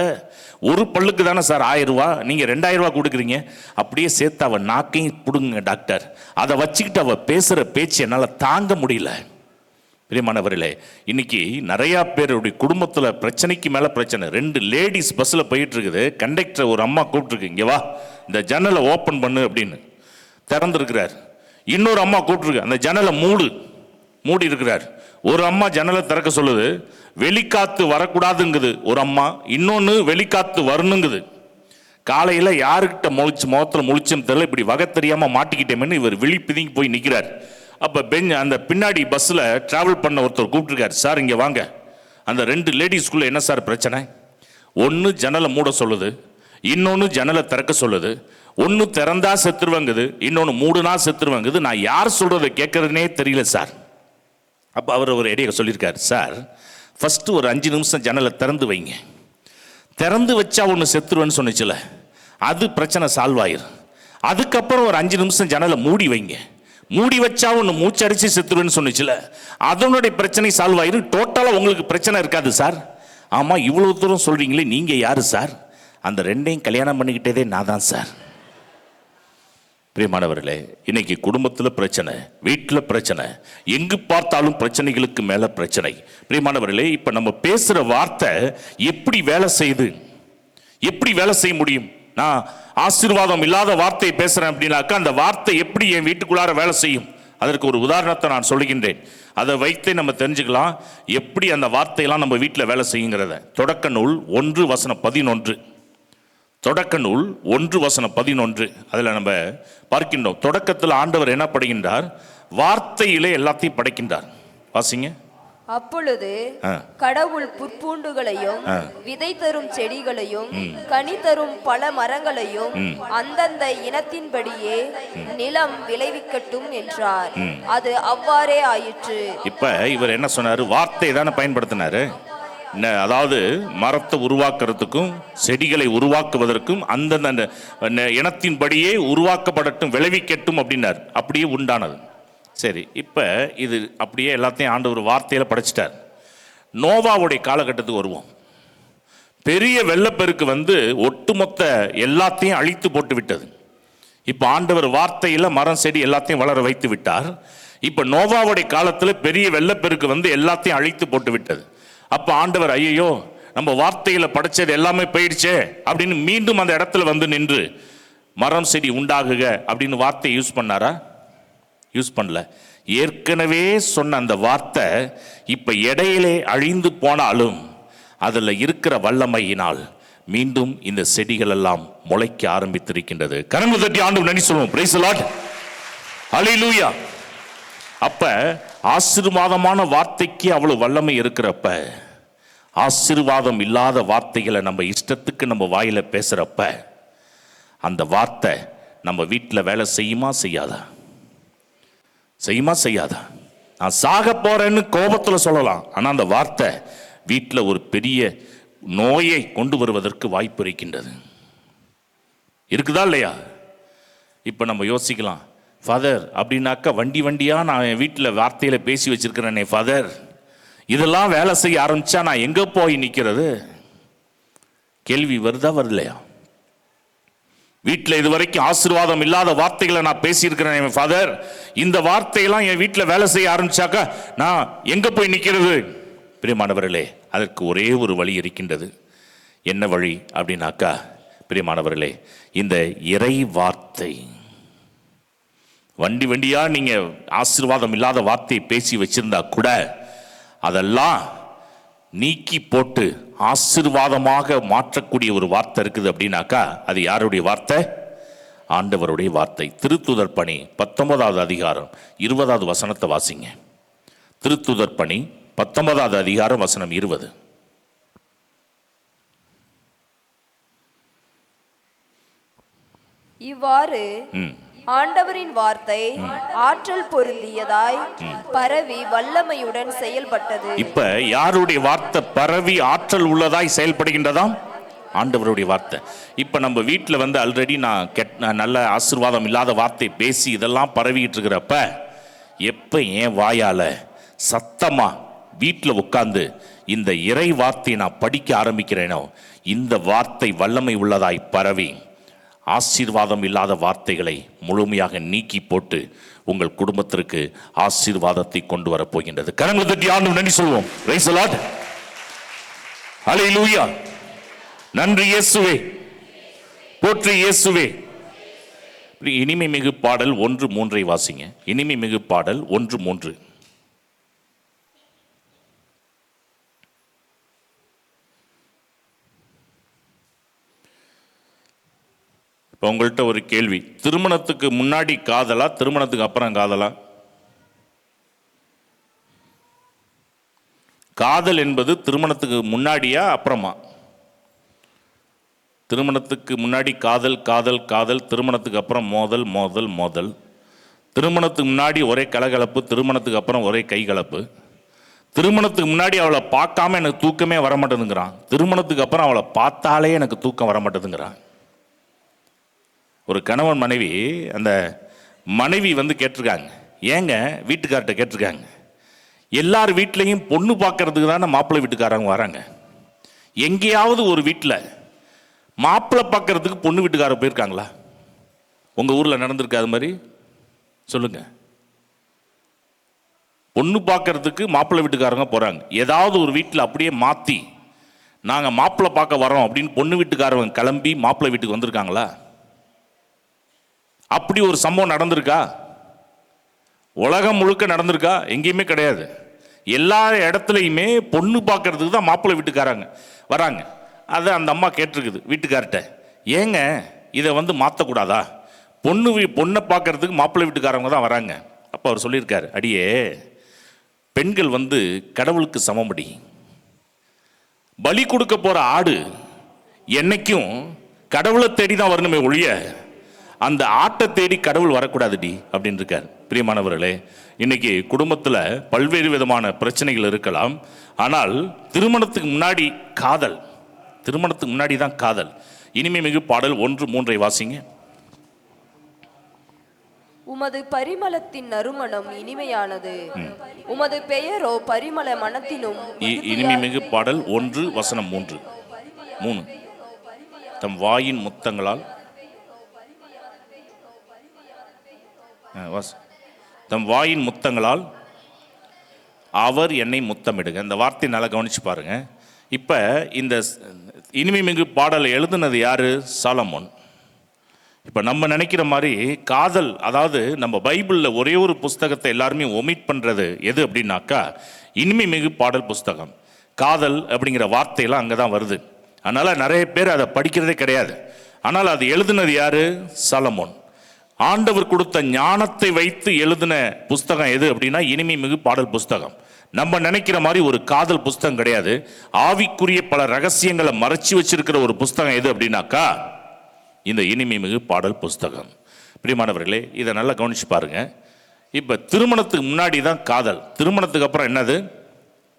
ஒரு பல்லுக்கு தானே சார் 1000 ரூபாய், நீங்கள் 2000 ரூபாய் கொடுக்குறீங்க? அப்படியே சேர்த்து அவள் நாக்கையும் பிடுங்க டாக்டர். அதை வச்சுக்கிட்டு அவள் பேசுகிற பேச்சு என்னால் தாங்க முடியல. பிரியமானவர்களே, இன்னைக்கு நிறையா பேருடைய குடும்பத்தில் பிரச்சனைக்கு மேலே பிரச்சனை. 2 லேடிஸ் பஸ்ஸில் போயிட்டு இருக்குது. கண்டக்டர் ஒரு அம்மா கூப்பிட்டுருக்கு, இங்கே வா இந்த ஜன்னலை ஓப்பன் பண்ணு அப்படின்னு. திறந்துருக்கிறார். இன்னொரு அம்மா கூப்பிட்டுருக்கு, அந்த ஜன்னலை மூடி இருக்கிறார். ஒரு அம்மா ஜன்னலை திறக்க சொல்லுது, வெளிக்காத்து வரக்கூடாதுங்குது ஒரு அம்மா, இன்னொன்று வெளிக்காத்து வரணுங்குது. காலையில் யாருக்கிட்ட முகத்தில் முழிச்சுன்னு தெரியல, இப்படி வகை தெரியாமல் மாட்டிக்கிட்டேமேன்னு இவர் விழி பிதுங்கி போய் நிற்கிறார். அப்போ அந்த பின்னாடி பஸ்ஸில் ட்ராவல் பண்ண ஒருத்தர் கூப்பிட்டுருக்காரு, சார் இங்கே வாங்க, அந்த 2 லேடிஸ்குள்ளே என்ன சார் பிரச்சனை? ஒன்று ஜன்னலை மூட சொல்லுது, இன்னொன்று ஜன்னலை திறக்க சொல்லுது. ஒன்று திறந்தா செத்துருவாங்குது, இன்னொன்று மூடுனா செத்துருவாங்குது. நான் யார் சொல்கிறத கேட்குறதுனே தெரியல சார். அப்போ அவர் ஒரு ஐடியா சொல்லியிருக்கார், சார் ஃபஸ்ட்டு ஒரு 5 நிமிஷம் ஜன்னலை திறந்து வைங்க. திறந்து வச்சா ஒன்று செத்துருவேன்னு சொன்னிச்சுல, அது பிரச்சனை சால்வ் ஆயிரும். அதுக்கப்புறம் ஒரு 5 நிமிஷம் ஜன்னலை மூடி வைங்க. மூடி வச்சா ஒன்று மூச்சடிச்சு செத்துருவேன்னு சொன்னிச்சுல, அதனுடைய பிரச்சனை சால்வ் ஆயிரும். டோட்டலாக உங்களுக்கு பிரச்சனை இருக்காது சார். ஆமாம், இவ்வளோ தூரம் சொல்கிறீங்களே, நீங்கள் யார் சார்? அந்த 2ஐயும் கல்யாணம் பண்ணிக்கிட்டதே நான் தான் சார். பிரியமானவர்களே, இன்னைக்கு குடும்பத்தில் பிரச்சனை, வீட்டில் பிரச்சனை, எங்கு பார்த்தாலும் பிரச்சனைகளுக்கு மேலே பிரச்சனை. பிரியமானவர்களே, இப்போ நம்ம பேசுகிற வார்த்தை எப்படி வேலை செய்யுது? எப்படி வேலை செய்ய முடியும்? நான் ஆசீர்வாதம் இல்லாத வார்த்தையை பேசுகிறேன் அப்படின்னாக்கா அந்த வார்த்தை எப்படி என் வீட்டுக்குள்ளார வேலை செய்யும்? அதற்கு ஒரு உதாரணத்தை நான் சொல்லுகின்றேன். அதை வைத்தே நம்ம தெரிஞ்சுக்கலாம் எப்படி அந்த வார்த்தையெல்லாம் நம்ம வீட்டில் வேலை செய்யுங்கிறத. தொடக்க நூல் 1:11. தொடக்க நூல் 1:11. அதில் நம்ம பார்க்கின்றோம், தொடக்கத்தில் ஆண்டவர் என்ன படைக்கின்றார்? வார்த்தையிலே எல்லாத்தையும் படைக்கின்றார். வாசிங்க. அப்பொழுது கடவுள் புற்பூண்டுகளையும் விதை தரும் செடிகளையும் கனி தரும் பல மரங்களையும் அந்தந்த இனத்தின்படியே நிலம் விளைவிக்கட்டும் என்றார். அது அவ்வாறே ஆயிற்று. இப்ப இவர் என்ன சொன்னாரு? வார்த்தை தானே பயன்படுத்தினாரு. அதாவது மரத்தை உருவாக்குறதுக்கும் செடிகளை உருவாக்குவதற்கும் அந்தந்த இனத்தின்படியே உருவாக்கப்படட்டும், விளைவிக்கட்டும் அப்படின்னார். அப்படியே உண்டானது. சரி, இப்போ இது அப்படியே எல்லாத்தையும் ஆண்டவர் வார்த்தையில் படைச்சிட்டார். நோவாவுடைய காலகட்டத்துக்கு வருவோம். பெரிய வெள்ளப்பெருக்கு ஒட்டுமொத்த எல்லாத்தையும் அழித்து போட்டு விட்டது. இப்போ ஆண்டவர் வார்த்தையில் மரம் செடி எல்லாத்தையும் வளர வைத்து விட்டார். இப்போ நோவாவுடைய காலத்தில் பெரிய வெள்ளப்பெருக்கு எல்லாத்தையும் அழித்து போட்டு விட்டது. அப்போ ஆண்டவர் ஐயோ நம்ம வார்த்தையில் படைச்சது எல்லாமே போயிடுச்சே அப்படின்னு மீண்டும் அந்த இடத்துல நின்று மரம் செடி உண்டாகுக அப்படின்னு வார்த்தையை யூஸ் பண்ணாரா? யூஸ் பண்ணல. ஏற்கனவே சொன்ன அந்த வார்த்தை இப்போ இடையிலே அழிந்து போனாலும் அதில் இருக்கிற வல்லமையினால் மீண்டும் இந்த செடிகள் எல்லாம் முளைக்க ஆரம்பித்திருக்கின்றது. கரங்களை தட்டி ஆண்டவருக்கு நன்றி சொல்லுவோம். Praise the lord. ஹல்லேலூயா. அப்ப ஆசீர்வாதமான வார்த்தைக்கு அவ்வளவு வல்லமை இருக்கிறப்ப, ஆசீர்வாதம் இல்லாத வார்த்தைகளை நம்ம இஷ்டத்துக்கு நம்ம வாயில பேசுறப்ப அந்த வார்த்தை நம்ம வீட்டில் வேலை செய்யுமா செய்யாதா? செய்யுமா செய்யாதா? நான் சாக போறேன்னு கோபத்தில் சொல்லலாம், ஆனால் அந்த வார்த்தை வீட்டில் ஒரு பெரிய நோயை கொண்டு வருவதற்கு வாய்ப்பு இருக்கின்றது. இருக்குதா இல்லையா? இப்போ நம்ம யோசிக்கலாம், ஃபாதர் அப்படின்னாக்கா வண்டியாக நான் என் வீட்டில் வார்த்தையில் பேசி வச்சிருக்கிறேனே ஃபாதர், இதெல்லாம் வேலை செய்ய ஆரம்பிச்சா நான் எங்கே போய் நிற்கிறது? கேள்வி வருதா வரலையா? வீட்டில் இதுவரைக்கும் ஆசீர்வாதம் இல்லாத வார்த்தைகளை நான் பேசியிருக்கிறேன் ஃபாதர், இந்த வார்த்தையெல்லாம் என் வீட்டில் வேலை செய்ய ஆரம்பிச்சாக்கா நான் எங்கே போய் நிற்கிறது? பிரியமானவர்களே, அதற்கு ஒரே ஒரு வழி இருக்கின்றது. என்ன வழி அப்படின்னாக்கா, பிரியமானவர்களே, இந்த இறை வார்த்தை. வண்டியாக நீங்கள் ஆசீர்வாதம் இல்லாத வார்த்தையை பேசி வச்சிருந்தா கூட அதெல்லாம் நீக்கி போட்டு ஆசீர்வாதமாக மாற்றக்கூடிய ஒரு வார்த்தை இருக்குது அப்படின்னாக்கா அது யாருடைய வார்த்தை? ஆண்டவருடைய வார்த்தை. திருத்துதர் பணி 19வது அதிகாரம் 20வது வசனத்தை வாசிங்க. திருத்துதர் பணி 19வது அதிகாரம் வசனம் 20. இவ்வாறு ஆண்டவரின் வார்த்தை ஆற்றல் பொருந்தியதாய் பரவி வல்லமையுடன் செயல்பட்டது. இப்ப யாருடைய வார்த்தை பரவி ஆற்றல் உள்ளதாய் செயல்படுகின்றதாம்? ஆண்டவருடைய வார்த்தை. இப்ப நம்ம வீட்டில் ஆல்ரெடி நான் நல்ல ஆசீர்வாதம் இல்லாத வார்த்தை பேசி இதெல்லாம் பரவிட்டு இருக்கிறப்ப எப்ப என் வாயால சத்தமா வீட்டில் உட்கார்ந்து இந்த இறை வார்த்தையை நான் படிக்க ஆரம்பிக்கிறேனோ இந்த வார்த்தை வல்லமை உள்ளதாய் பரவி ஆசீர்வாதம் இல்லாத வார்த்தைகளை முழுமையாக நீக்கி போட்டு உங்கள் குடும்பத்திற்கு ஆசீர்வாதத்தை கொண்டு வரப் போகின்றது. கரங்களை தட்டி ஆண்டவருக்கு நன்றி சொல்வோம். Praise the lord. ஹல்லேலூயா. நன்றி இயேசுவே, போற்றி இயேசுவே. இனிமை மிகு பாடல் 1:3 வாசிங்க. இனிமை மிகு பாடல் 1:3. இப்போ உங்கள்கிட்ட ஒரு கேள்வி, திருமணத்துக்கு முன்னாடி காதலா, திருமணத்துக்கு அப்புறம் காதலா? காதல் என்பது திருமணத்துக்கு முன்னாடியா அப்புறமா? திருமணத்துக்கு முன்னாடி காதல் காதல் காதல், திருமணத்துக்கு அப்புறம் மோதல் மோதல் மோதல். திருமணத்துக்கு முன்னாடி ஒரே கலகலப்பு, திருமணத்துக்கு அப்புறம் ஒரே கைகலப்பு. திருமணத்துக்கு முன்னாடி அவளை பார்க்காம எனக்கு தூக்கமே வர மாட்டேதுங்கிறான், திருமணத்துக்கு அப்புறம் அவளை பார்த்தாலே எனக்கு தூக்கம் வர மாட்டேதுங்கிறான். ஒரு கணவன் மனைவி, அந்த மனைவி கேட்டிருக்காங்க, ஏங்க வீட்டுக்கார்ட்ட கேட்டிருக்காங்க, எல்லார் வீட்லேயும் பொண்ணு பார்க்கறதுக்கு தானே மாப்பிள்ளை வீட்டுக்காரங்க வராங்க, எங்கேயாவது ஒரு வீட்டில் மாப்பிள்ளை பார்க்கறதுக்கு பொண்ணு வீட்டுக்காரர் போயிருக்காங்களா? உங்கள் ஊரில் நடந்திருக்கு அது மாதிரி? சொல்லுங்க. பொண்ணு பார்க்கறதுக்கு மாப்பிள்ளை வீட்டுக்காரங்க போகிறாங்க. ஏதாவது ஒரு வீட்டில் அப்படியே மாற்றி நாங்கள் மாப்பிள்ளை பார்க்க வரோம் அப்படின்னு பொண்ணு வீட்டுக்காரங்க கிளம்பி மாப்பிள்ளை வீட்டுக்கு வந்திருக்காங்களா? அப்படி ஒரு சம்பவம் நடந்திருக்கா? உலகம் முழுக்க நடந்திருக்கா? எங்கேயுமே கிடையாது. எல்லா இடத்துலையுமே பொண்ணு பார்க்கறதுக்கு தான் மாப்பிள்ளை வீட்டுக்காரங்க வராங்க. அதை அந்த அம்மா கேட்டிருக்குது வீட்டுக்கார்ட்ட, ஏங்க இதை மாற்றக்கூடாதா? பொண்ணை பார்க்கறதுக்கு மாப்பிள்ளை வீட்டுக்காரங்க தான் வராங்க. அப்போ அவர் சொல்லியிருக்காரு, அடியே பெண்கள் கடவுளுக்கு சமப்படி. பலி கொடுக்க போகிற ஆடு என்னைக்கும் கடவுளை தேடி தான் வரணுமே ஒழிய அந்த ஆட்டை தேடி கடவுள் வரக்கூடாதுடி அப்படின்னு இருக்கார். பிரியமானவர்களே, இன்னைக்கு குடும்பத்தில் பல்வேறு விதமான பிரச்சனைகள் இருக்கலாம். ஆனால் திருமணத்துக்கு முன்னாடி காதல், திருமணத்துக்கு முன்னாடி தான் காதல். இனிமை மிகு பாடல் 1:3 வாசிங்க. உமது பரிமளத்தின் நறுமணம் இனிமையானது, உமது பெயரோ பரிமள மனத்தினும். இனிமை மிகு பாடல் 1:3. தம் வாயின் முத்தங்களால் தம் வாயின் முத்தங்களால் அவர் என்னை முத்தமிடுங்க. இந்த வார்த்தை நல்லா கவனிச்சு பாருங்க. இப்போ இந்த இனிமை மிகு பாடலை எழுதுனது யாரு? சாலமோன். இப்போ நம்ம நினைக்கிற மாதிரி காதல், அதாவது நம்ம பைபிளில் ஒரே ஒரு புஸ்தகத்தை எல்லாருமே ஒமிட் பண்ணுறது எது அப்படின்னாக்கா இனிமை மிகு பாடல் புஸ்தகம். காதல் அப்படிங்கிற வார்த்தையெல்லாம் அங்கே தான் வருது. அதனால் நிறைய பேர் அதை படிக்கிறதே கிடையாது. ஆனால் அது எழுதுனது யாரு? சாலமோன். ஆண்டவர் கொடுத்த ஞானத்தை வைத்து எழுதின புஸ்தகம் எது அப்படின்னா இனிமை மிகு பாடல் புஸ்தகம். நம்ம நினைக்கிற மாதிரி ஒரு காதல் புஸ்தகம் கிடையாது. ஆவிக்குரிய பல ரகசியங்களை மறைச்சி வச்சிருக்கிற ஒரு புஸ்தகம் எது அப்படின்னாக்கா இந்த இனிமை மிகு பாடல் புஸ்தகம். பிரியமானவர்களே, இதை நல்லா கவனிச்சு பாருங்க. இப்போ திருமணத்துக்கு முன்னாடி தான் காதல், திருமணத்துக்கு அப்புறம் என்னது?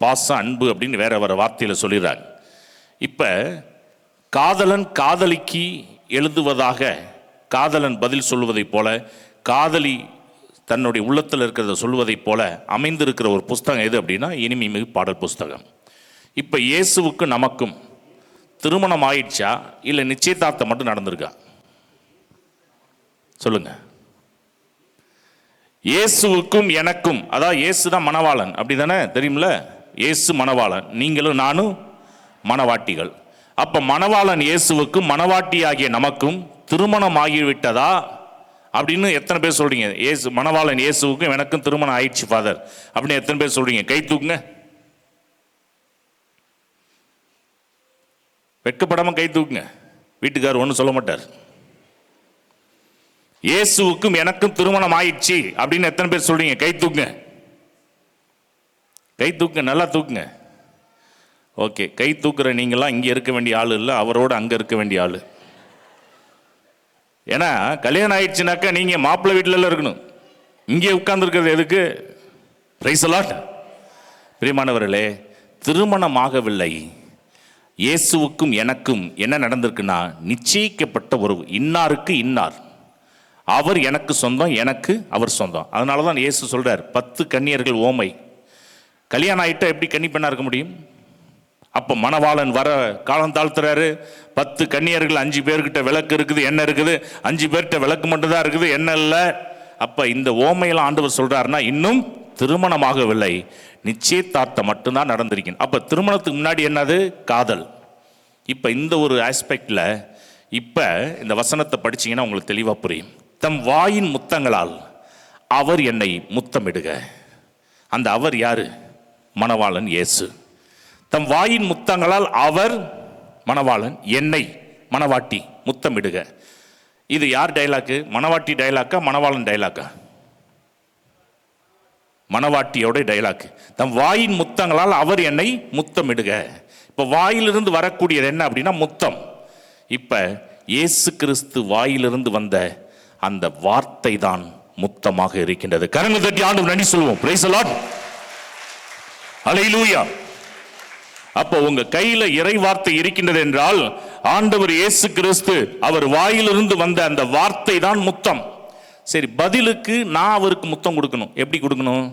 பாசம், அன்பு அப்படின்னு வேற வேற வார்த்தையில் சொல்லிடுறாங்க. இப்போ காதலன் காதலிக்கு எழுதுவதாக காதலன் பதில் சொல்வதைப் போல, காதலி தன்னுடைய உள்ளத்தில் இருக்கிறத சொல்வதைப் போல அமைந்திருக்கிற ஒரு புஸ்தகம் எது அப்படின்னா இனிமை மிகு பாடல் புஸ்தகம். இப்போ இயேசுவுக்கு நமக்கும் திருமணம் ஆயிடுச்சா இல்லை நிச்சயதார்த்தம் மட்டும் நடந்திருக்கா? சொல்லுங்க. இயேசுவுக்கும் எனக்கும், அதாவது இயேசு தான் மணவாளன், அப்படி தானே தெரியுமில்ல? இயேசு மணவாளன், நீங்களும் நானும் மணவாட்டிகள். அப்போ மணவாளன் இயேசுவுக்கும் மணவாட்டி ஆகிய நமக்கும் திருமணம் ஆகிவிட்டதா அப்படின்னு எத்தனை பேர் சொல்றீங்க? இயேசு மணவாளன் இயேசுவுக்கும் எனக்கும் திருமணம் ஆயிடுச்சு ஃபாதர் அப்படின்னு எத்தனை பேர் சொல்றீங்க? கை தூக்குங்க. வெட்கப்படாம கை தூக்குங்க. வீட்டுக்காரர் ஒன்றும் சொல்ல மாட்டார். இயேசுவுக்கும் எனக்கும் திருமணம் ஆயிடுச்சு அப்படின்னு எத்தனை பேர் சொல்றீங்க? கை தூக்குங்க. கை தூக்குங்க, நல்லா தூக்குங்க. ஓகே, கை தூக்குற நீங்களாம் இங்கே இருக்க வேண்டிய ஆள் இல்லை, அவரோட அங்கே இருக்க வேண்டிய ஆள். ஏன்னா கல்யாணம் ஆயிடுச்சுனாக்கா நீங்கள் மாப்பிள்ளை வீட்டிலலாம் இருக்கணும், இங்கே உட்கார்ந்துருக்கிறது எதுக்கு? Price the Lord. பிரியமானவர்களே, திருமணம் ஆகவில்லை. இயேசுவுக்கும் எனக்கும் என்ன நடந்திருக்குன்னா நிச்சயிக்கப்பட்ட ஒரு இன்னாருக்கு இன்னார், அவர் எனக்கு சொந்தம், எனக்கு அவர் சொந்தம். அதனால தான் இயேசு சொல்றார் 10 கன்னியர்கள் ஓமை. கல்யாணம் ஆகிட்டா எப்படி கன்னி பெண்ணா இருக்க முடியும்? அப்போ மணவாளன் வர காலம் தாழ்த்துறாரு. 10 கன்னியர்கள், 5 பேர்கிட்ட விளக்கு இருக்குது, எண்ணெய் இருக்குது, 5 பேர்கிட்ட விளக்கு மட்டும் தான் இருக்குது, எண்ணெய் இல்லை. அப்போ இந்த ஓமையெல்லாம் ஆண்டவர் சொல்றாருன்னா இன்னும் திருமணமாகவில்லை, நிச்சயதார்த்தம் மட்டும்தான் நடந்திருக்கும். அப்போ திருமணத்துக்கு முன்னாடி என்னது? காதல். இப்போ இந்த ஒரு ஆஸ்பெக்டில் இப்போ இந்த வசனத்தை படிச்சீங்கன்னா உங்களுக்கு தெளிவாக புரியும். தம் வாயின் முத்தங்களால் அவர் என்னை முத்தமிடுக. அந்த அவர் யாரு? மணவாளன் இயேசு. தம் வாயின் முத்தங்களால் அவர் மணவாளன் என்னை மணவாட்டி முத்தமிடுக. இது யார் டைலாக்கு? மணவாட்டி டைலாக்கா மணவாளன் டைலாக்கா? மணவாட்டியோட டைலாக். தம் வாயின் முத்தங்களால் அவர் என்னை முத்தமிடுக. இப்போ வாயிலிருந்து வரக்கூடியது என்ன அப்படின்னா முத்தம். இப்போ இயேசு கிறிஸ்து வாயிலிருந்து வந்த அந்த வார்த்தை தான் முத்தமாக இருக்கின்றது. கரங்கள் தட்டி ஆண்டவருக்கு நன்றி சொல்லுவோம். Praise the lord. ஹல்லேலூயா. அப்போ உங்க கையில இறை வார்த்தை இருக்கின்றது என்றால் ஆண்டவர் இயேசு கிறிஸ்து அவர் வாயிலிருந்து வந்த அந்த வார்த்தை தான் முத்தம். சரி, பதிலுக்கு நான் அவருக்கு முத்தம் கொடுக்கணும். எப்படி கொடுக்கணும்?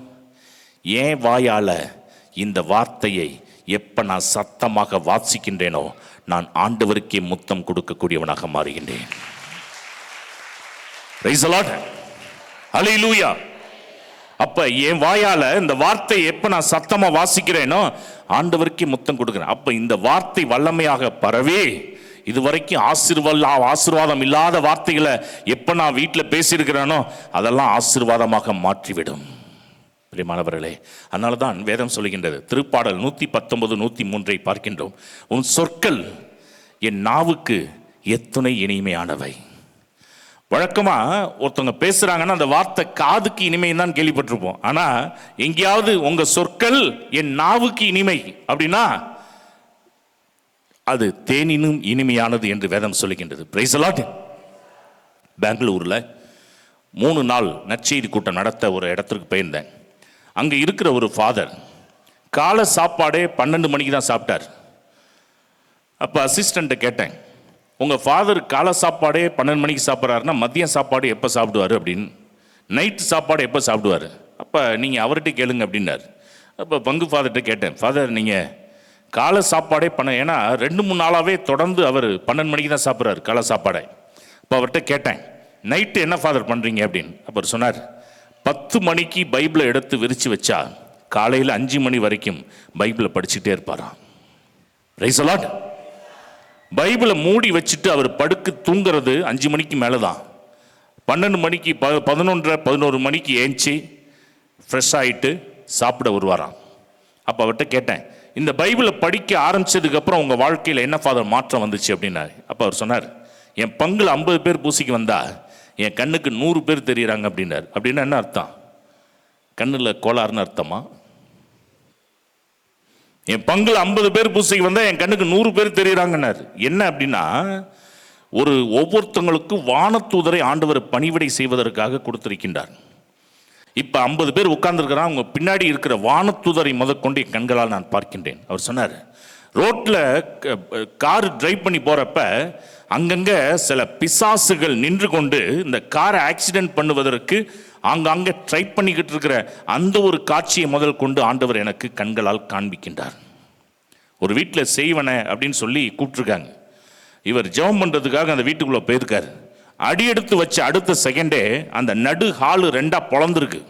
ஏன் வாயால இந்த வார்த்தையை எப்ப நான் சத்தமாக வாசிக்கின்றேனோ நான் ஆண்டவருக்கே முத்தம் கொடுக்கக்கூடியவனாக மாறுகின்றேன். Price the lord. ஹல்லேலூயா. அப்ப என் வாயால இந்த வார்த்தையை எப்ப நான் சத்தமா வாசிக்கிறேனோ ஆண்டவருக்கே முத்தம் கொடுக்கிறேன். அப்ப இந்த வார்த்தை வல்லமையாக பரவே இதுவரைக்கும் ஆசீர்வாதம் இல்லாத வார்த்தைகளை எப்ப நான் வீட்டில் பேசியிருக்கிறேனோ அதெல்லாம் ஆசீர்வாதமாக மாற்றிவிடும். பிரியமானவர்களே, அதனால தான் வேதம் சொல்லுகின்றது. திருப்பாடல் 119, 103 பார்க்கின்றோம். உன் சொற்கள் என் நாவுக்கு எத்துணை இனிமையானவை. வழக்கமா ஒருத்தவங்க பேசுறாங்கன்னா அந்த வார்த்தை காதுக்கு இனிமை தான் கேள்விப்பட்டிருப்போம். ஆனா எங்கேயாவது உங்க சொற்கள் என் நாவுக்கு இனிமை அப்படின்னா அது தேனினும் இனிமையானது என்று வேதம் சொல்லுகின்றது. Price the Lord. பெங்களூர்ல 3 நாள் நற்செய்தி கூட்டம் நடத்த ஒரு இடத்திற்கு போயிருந்தேன். அங்க இருக்கிற ஒரு ஃபாதர் காலை சாப்பாடே 12 மணிக்கு தான் சாப்பிட்டார். அப்ப அசிஸ்டண்ட்டை கேட்டேன், உங்க ஃபாதர் காலை சாப்பாடே 12 மணிக்கு சாப்பிட்றாருன்னா மதியம் சாப்பாடு எப்போ சாப்பிடுவார் அப்படின்னு, நைட்டு சாப்பாடு எப்போ சாப்பிடுவார், அப்போ நீங்கள் அவர்கிட்ட கேளுங்க அப்படின்னார். அப்போ பங்கு ஃபாதர்கிட்ட கேட்டேன், ஃபாதர் நீங்கள் காலை சாப்பாடே ஏன்னா 2-3 நாளாகவே தொடர்ந்து அவர் 12 மணிக்கு தான் சாப்பிட்றாரு காலை சாப்பாடை. அப்போ அவர்கிட்ட கேட்டேன், நைட்டு என்ன ஃபாதர் பண்ணுறீங்க அப்படின்னு. அப்போ சொன்னார், 10 மணிக்கு பைபிளை எடுத்து விரித்து வச்சா காலையில் 5 மணி வரைக்கும் பைபிளை படிச்சுட்டே இருப்பாராம். Price the Lord. பைபிளை மூடி வச்சுட்டு அவர் படுக்கு தூங்குறது 5 மணிக்கு மேலே தான். 12 மணிக்கு 11 மணிக்கு ஏஞ்சி ஃப்ரெஷ் ஆகிட்டு சாப்பிட வருவாராம். அப்போ அவர்கிட்ட கேட்டேன், இந்த பைபிளை படிக்க ஆரம்பிச்சதுக்கப்புறம் உங்கள் வாழ்க்கையில் என்ன ஃபாதர் மாற்றம் வந்துச்சு அப்படின்னாரு. அப்போ அவர் சொன்னார், என் பங்கில் 50 பேர் பூசிக்கு வந்தா என் கண்ணுக்கு 100 பேர் தெரியுறாங்க அப்படின்னார். அப்படின்னா என்ன அர்த்தம்? கண்ணில் கோளாறுன்னு அர்த்தமா? என் பங்கில் 50 பேர் பூசைக்கு வந்தா என் கண்ணுக்கு 100 பேர் தெரியுறாங்கன்னாரு. என்ன அப்படின்னா, ஒவ்வொருத்தங்களுக்கும் வானத்தூதரை ஆண்டவர் பணிவிடை செய்வதற்காக கொடுத்திருக்கின்றார். இப்ப 50 பேர் உட்கார்ந்துருக்கிறான், அவங்க பின்னாடி இருக்கிற வானத்தூதரை முதற்கொண்டு என் கண்களால் நான் பார்க்கின்றேன். அவர் சொன்னார், ரோட்ல கார் டிரைவ் பண்ணி போறப்ப அங்கங்க சில பிசாசுகள் நின்று கொண்டு இந்த காரை ஆக்சிடென்ட் பண்ணுவதற்கு அங்கங்க ட்ரை பண்ணிக்கிட்டு இருக்கிற அந்த ஒரு காட்சியை முதல் கொண்டு ஆண்டவர் எனக்கு கண்களால் காண்பிக்கின்றார். ஒரு வீட்டில் செய்வன அப்படின்னு சொல்லி கூப்பிட்டுருக்காங்க. இவர் ஜெபம் பண்ணுறதுக்காக அந்த வீட்டுக்குள்ளே போயிருக்கார். அடி எடுத்து வச்ச அடுத்த செகண்டே அந்த நடு ஹாலு 2ஆக பொளந்துருக்கு.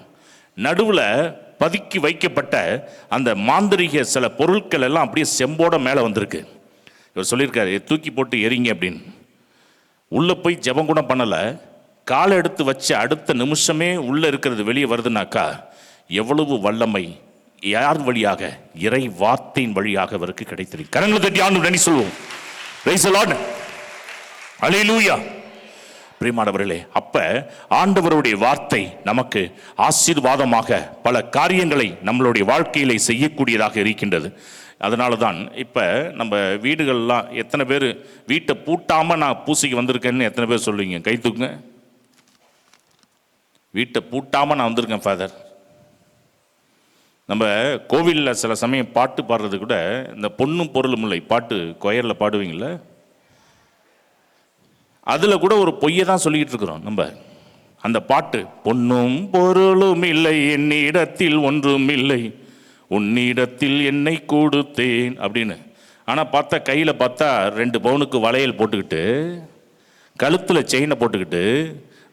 நடுவில் பதுக்கி வைக்கப்பட்ட அந்த மாந்திரிக சில பொருட்கள் எல்லாம் அப்படியே செம்போட மேலே வந்திருக்கு. இவர் சொல்லியிருக்காரு, தூக்கி போட்டு எரிங்க அப்படின்னு. உள்ளே போய் ஜெபம் கூட பண்ணலை. காலை எடுத்து வச்ச அடுத்த நிமிஷமே உள்ளே இருக்கிறது வெளியே வருதுனாக்கா எவ்வளவு வல்லமை யார் வழியாக? இறை வார்த்தையின் வழியாக அவருக்கு கிடைத்திருக்கு. கரங்களை தட்டி ஆண்டவருக்கு நன்றி சொல்லுவோம். Praise the lord. ஹல்லேலூயா. பிரியமானவர்களே, அப்ப ஆண்டவருடைய வார்த்தை நமக்கு ஆசீர்வாதமாக பல காரியங்களை நம்மளுடைய வாழ்க்கையிலே செய்யக்கூடியதாக இருக்கின்றது. அதனால தான் இப்போ நம்ம வீடுகள்லாம் எத்தனை பேர் வீட்டை பூட்டாமல் நான் பூசைக்கு வந்திருக்கேன்னு எத்தனை பேர் சொல்லுவீங்க? கை தூக்குங்க. வீட்டை பூட்டாமல் நான் வந்திருக்கேன் ஃபாதர். நம்ம கோவிலில் சில சமயம் பாட்டு பாடுறது கூட இந்த பொண்ணும் பொருளும் இல்லை பாட்டு கொயரில் பாடுவீங்கள, அதில் கூட ஒரு பொய்யை தான் சொல்லிக்கிட்டு இருக்கிறோம் நம்ம. அந்த பாட்டு, பொன்னும் பொருளும் இல்லை என்னிடத்தில் ஒன்றும் இல்லை உன்னிடத்தில் என்னை கொடுத்தேன் அப்படின்னு. ஆனால் பார்த்தா கையில் பார்த்தா 2 பவுனுக்கு வளையல் போட்டுக்கிட்டு, கழுத்தில் செயினை போட்டுக்கிட்டு,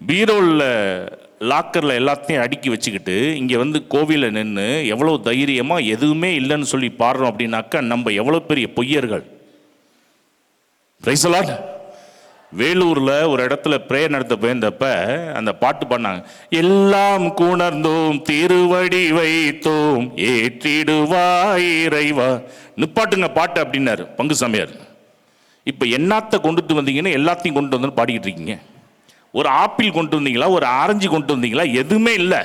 பீரோவில் லாக்கரில் எல்லாத்தையும் அடுக்கி வச்சுக்கிட்டு, இங்கே வந்து கோவிலில் நின்று எவ்வளோ தைரியமாக எதுவுமே இல்லைன்னு சொல்லி பாடுறோம் அப்படின்னாக்கா நம்ம எவ்வளோ பெரிய பொய்யர்கள். Praise the lord. வேலூரில் ஒரு இடத்துல ப்ரேயர் நடத்த போயிருந்தப்ப அந்த பாட்டு பாடினாங்க, எல்லாம் குணர்ந்தோம் திருவடி வைத்தோம் ஏற்றிடுவாய் இறைவா. நிப்பாட்டுங்க பாட்டு அப்படின்னாரு பங்கு சாமியார். இப்போ என்னத்தை கொண்டுட்டு வந்தீங்கன்னு எல்லாத்தையும் கொண்டு வந்து பாடிக்கிட்டு இருக்கீங்க. ஒரு ஆப்பிள் கொண்டு வந்தீங்களா, ஒரு ஆரஞ்சு கொண்டு வந்தீங்களா? எதுவுமே இல்லை.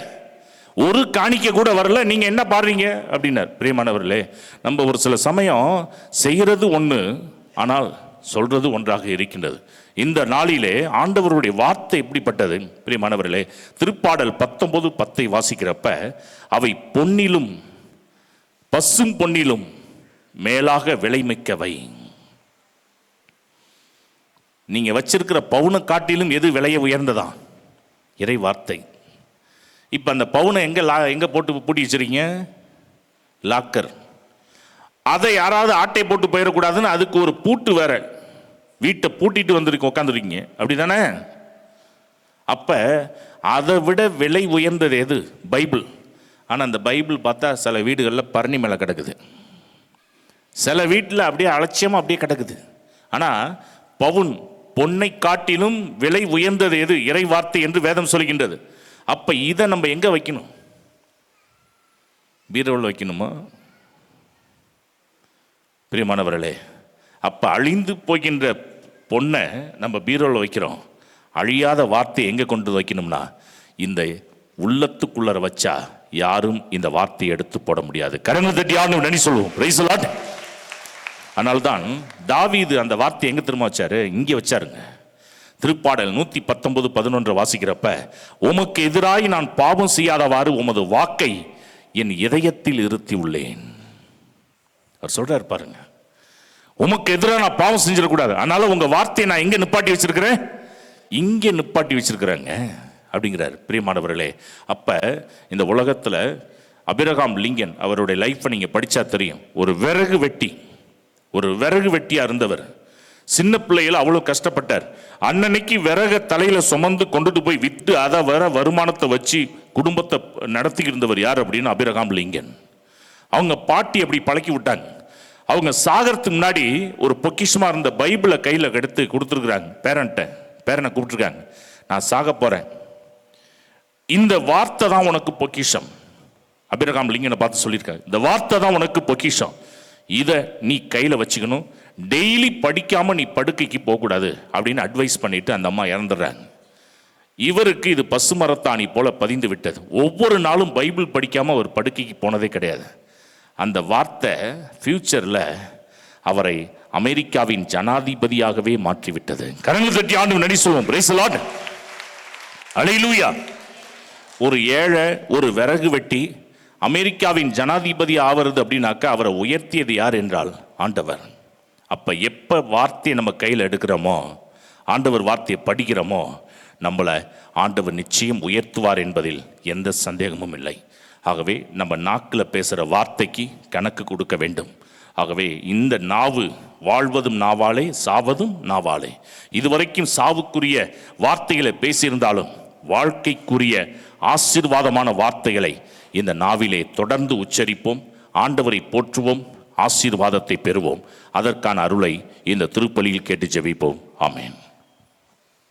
ஒரு காணிக்க கூட வரல, நீங்கள் என்ன பாடுறீங்க அப்படின்னார். பிரியமானவர்களே, நம்ம ஒரு சில சமயம் செய்கிறது ஒன்று, ஆனால் சொல்றது ஒன்றாக இருக்கின்றது. இந்த நாளிலே ஆண்டவருடைய வார்த்தை எப்படிப்பட்டது பிரியமானவர்களே? திருப்பாடல் 19:10 வாசிக்கிறப்ப, அவை பொன்னிலும் பசும் பொன்னிலும் மேலாக விலைமிக்கவை. நீங்க வச்சிருக்கிற பவுனை காட்டிலும் எது விலைய உயர்ந்ததா? இறை வார்த்தை. இப்ப அந்த பவுனை எங்க போட்டு பூட்டி வச்சிருக்கீங்க? லாக்கர். அதை யாராவது ஆட்டை போட்டு போயிடக்கூடாதுன்னு அதுக்கு ஒரு பூட்டு வேற, வீட்டை பூட்டிட்டு வந்திருக்கு உட்காந்துருக்கீங்க, அப்படி தானே? அப்போ அதை விட விலை உயர்ந்தது எது? பைபிள். ஆனால் அந்த பைபிள் பார்த்தா சில வீடுகளில் பரணி மேலே கிடக்குது, சில வீட்டில் அப்படியே அலட்சியமாக அப்படியே கிடக்குது. ஆனால் பொன்னை காட்டிலும் விலை உயர்ந்தது எது? இறை வார்த்தை என்று வேதம் சொல்கின்றது. அப்போ இதை நம்ம எங்கே வைக்கணும்? பீரோவில் வைக்கணுமா? பிரியமானவர்களே, அப்போ அழிந்து போகின்ற பொண்ணை நம்ம பீரோவில் வைக்கிறோம். அழியாத வார்த்தையை எங்கே கொண்டு வைக்கணும்னா இந்த உள்ளத்துக்குள்ளர வச்சா யாரும் இந்த வார்த்தையை எடுத்து போட முடியாது. கரங்களை தட்டி யாரும் நன்றி சொல்லுவோம். Praise the Lord. அதனால்தான் தாவீது அந்த வார்த்தையை எங்கே திரும்ப வச்சாரு? இங்கே வச்சாருங்க. திருப்பாடல் 119:11 வாசிக்கிறப்ப, உமக்கு எதிராய் நான் பாவம் செய்யாதவாறு உமது வாக்கை என் இதயத்தில் இருத்தி உள்ளேன். அவர் சொல்றாரு பாருங்க, உமக்கு எதிராக நான் பாவம் செஞ்சிடக்கூடாது, அதனால உங்க வார்த்தையை நான் எங்க நிப்பாட்டி வச்சிருக்கிறேன்? இங்கே நிப்பாட்டி வச்சிருக்கிறேங்க அப்படிங்கிறார். பிரியமானவர்களே, அப்ப இந்த உலகத்துல அபிரகாம் லிங்கன் அவருடைய லைஃப்பை நீங்க படிச்சா தெரியும். ஒரு விறகு வெட்டியா இருந்தவர். சின்ன பிள்ளைகள் அவ்வளோ கஷ்டப்பட்டார். அன்னன்னைக்கு விறக தலையில சுமந்து கொண்டுட்டு போய் விட்டு அதை வர வருமானத்தை வச்சு குடும்பத்தை நடத்தி இருந்தவர் யார் அப்படின்னு அபிரகாம் லிங்கன். அவங்க பாட்டி அப்படி பழக்கி விட்டாங்க. அவங்க சாகிறதுக்கு முன்னாடி ஒரு பொக்கிஷமா இருந்த பைபிளை கையில் எடுத்து கொடுத்துருக்குறாங்க. பேரனை கூப்பிட்டுருக்காங்க, நான் சாக போறேன், இந்த வார்த்தை தான் உனக்கு பொக்கிஷம். அபிரகாம் லிங்கனை பார்த்து சொல்லியிருக்காங்க, இந்த வார்த்தை தான் உனக்கு பொக்கிஷம், இதை நீ கையில் வச்சுக்கணும், டெய்லி படிக்காம நீ படுக்கைக்கு போகக்கூடாது அப்படின்னு அட்வைஸ் பண்ணிட்டு அந்த அம்மா இறந்துடுறாங்க. இவருக்கு இது பசுமரத்தாணி போல பதிந்து விட்டது. ஒவ்வொரு நாளும் பைபிள் படிக்காம ஒரு படுக்கைக்கு போனதே கிடையாது. அந்த வார்த்தை ஃபியூச்சரில் அவரை அமெரிக்காவின் ஜனாதிபதியாகவே மாற்றிவிட்டது. கரங்களை தட்டி ஆண்டவருக்கு நன்றி சொல்வோம். Praise the lord. அல்லேலூயா. ஒரு ஏழை, ஒரு விறகு வெட்டி அமெரிக்காவின் ஜனாதிபதி ஆவது அப்படின்னாக்கா அவரை உயர்த்தியது யார் என்றால் ஆண்டவர். அப்போ எப்போ வார்த்தையை நம்ம கையில் எடுக்கிறோமோ, ஆண்டவர் வார்த்தையை படிக்கிறோமோ, நம்மளை ஆண்டவர் நிச்சயம் உயர்த்துவார் என்பதில் எந்த சந்தேகமும் இல்லை. ஆகவே நம்ம நாக்கில் பேசுகிற வார்த்தைக்கு கணக்கு கொடுக்க வேண்டும். ஆகவே இந்த நாவு வாழ்வதும் நாவாலே சாவதும் நாவாலே. இதுவரைக்கும் சாவுக்குரிய வார்த்தைகளை பேசியிருந்தாலும் வாழ்க்கைக்குரிய ஆசீர்வாதமான வார்த்தைகளை இந்த நாவிலே தொடர்ந்து உச்சரிப்போம். ஆண்டவரை போற்றுவோம், ஆசீர்வாதத்தை பெறுவோம். அதற்கான அருளை இந்த திருப்பலியில் கேட்டு ஜெபிப்போம். ஆமென்.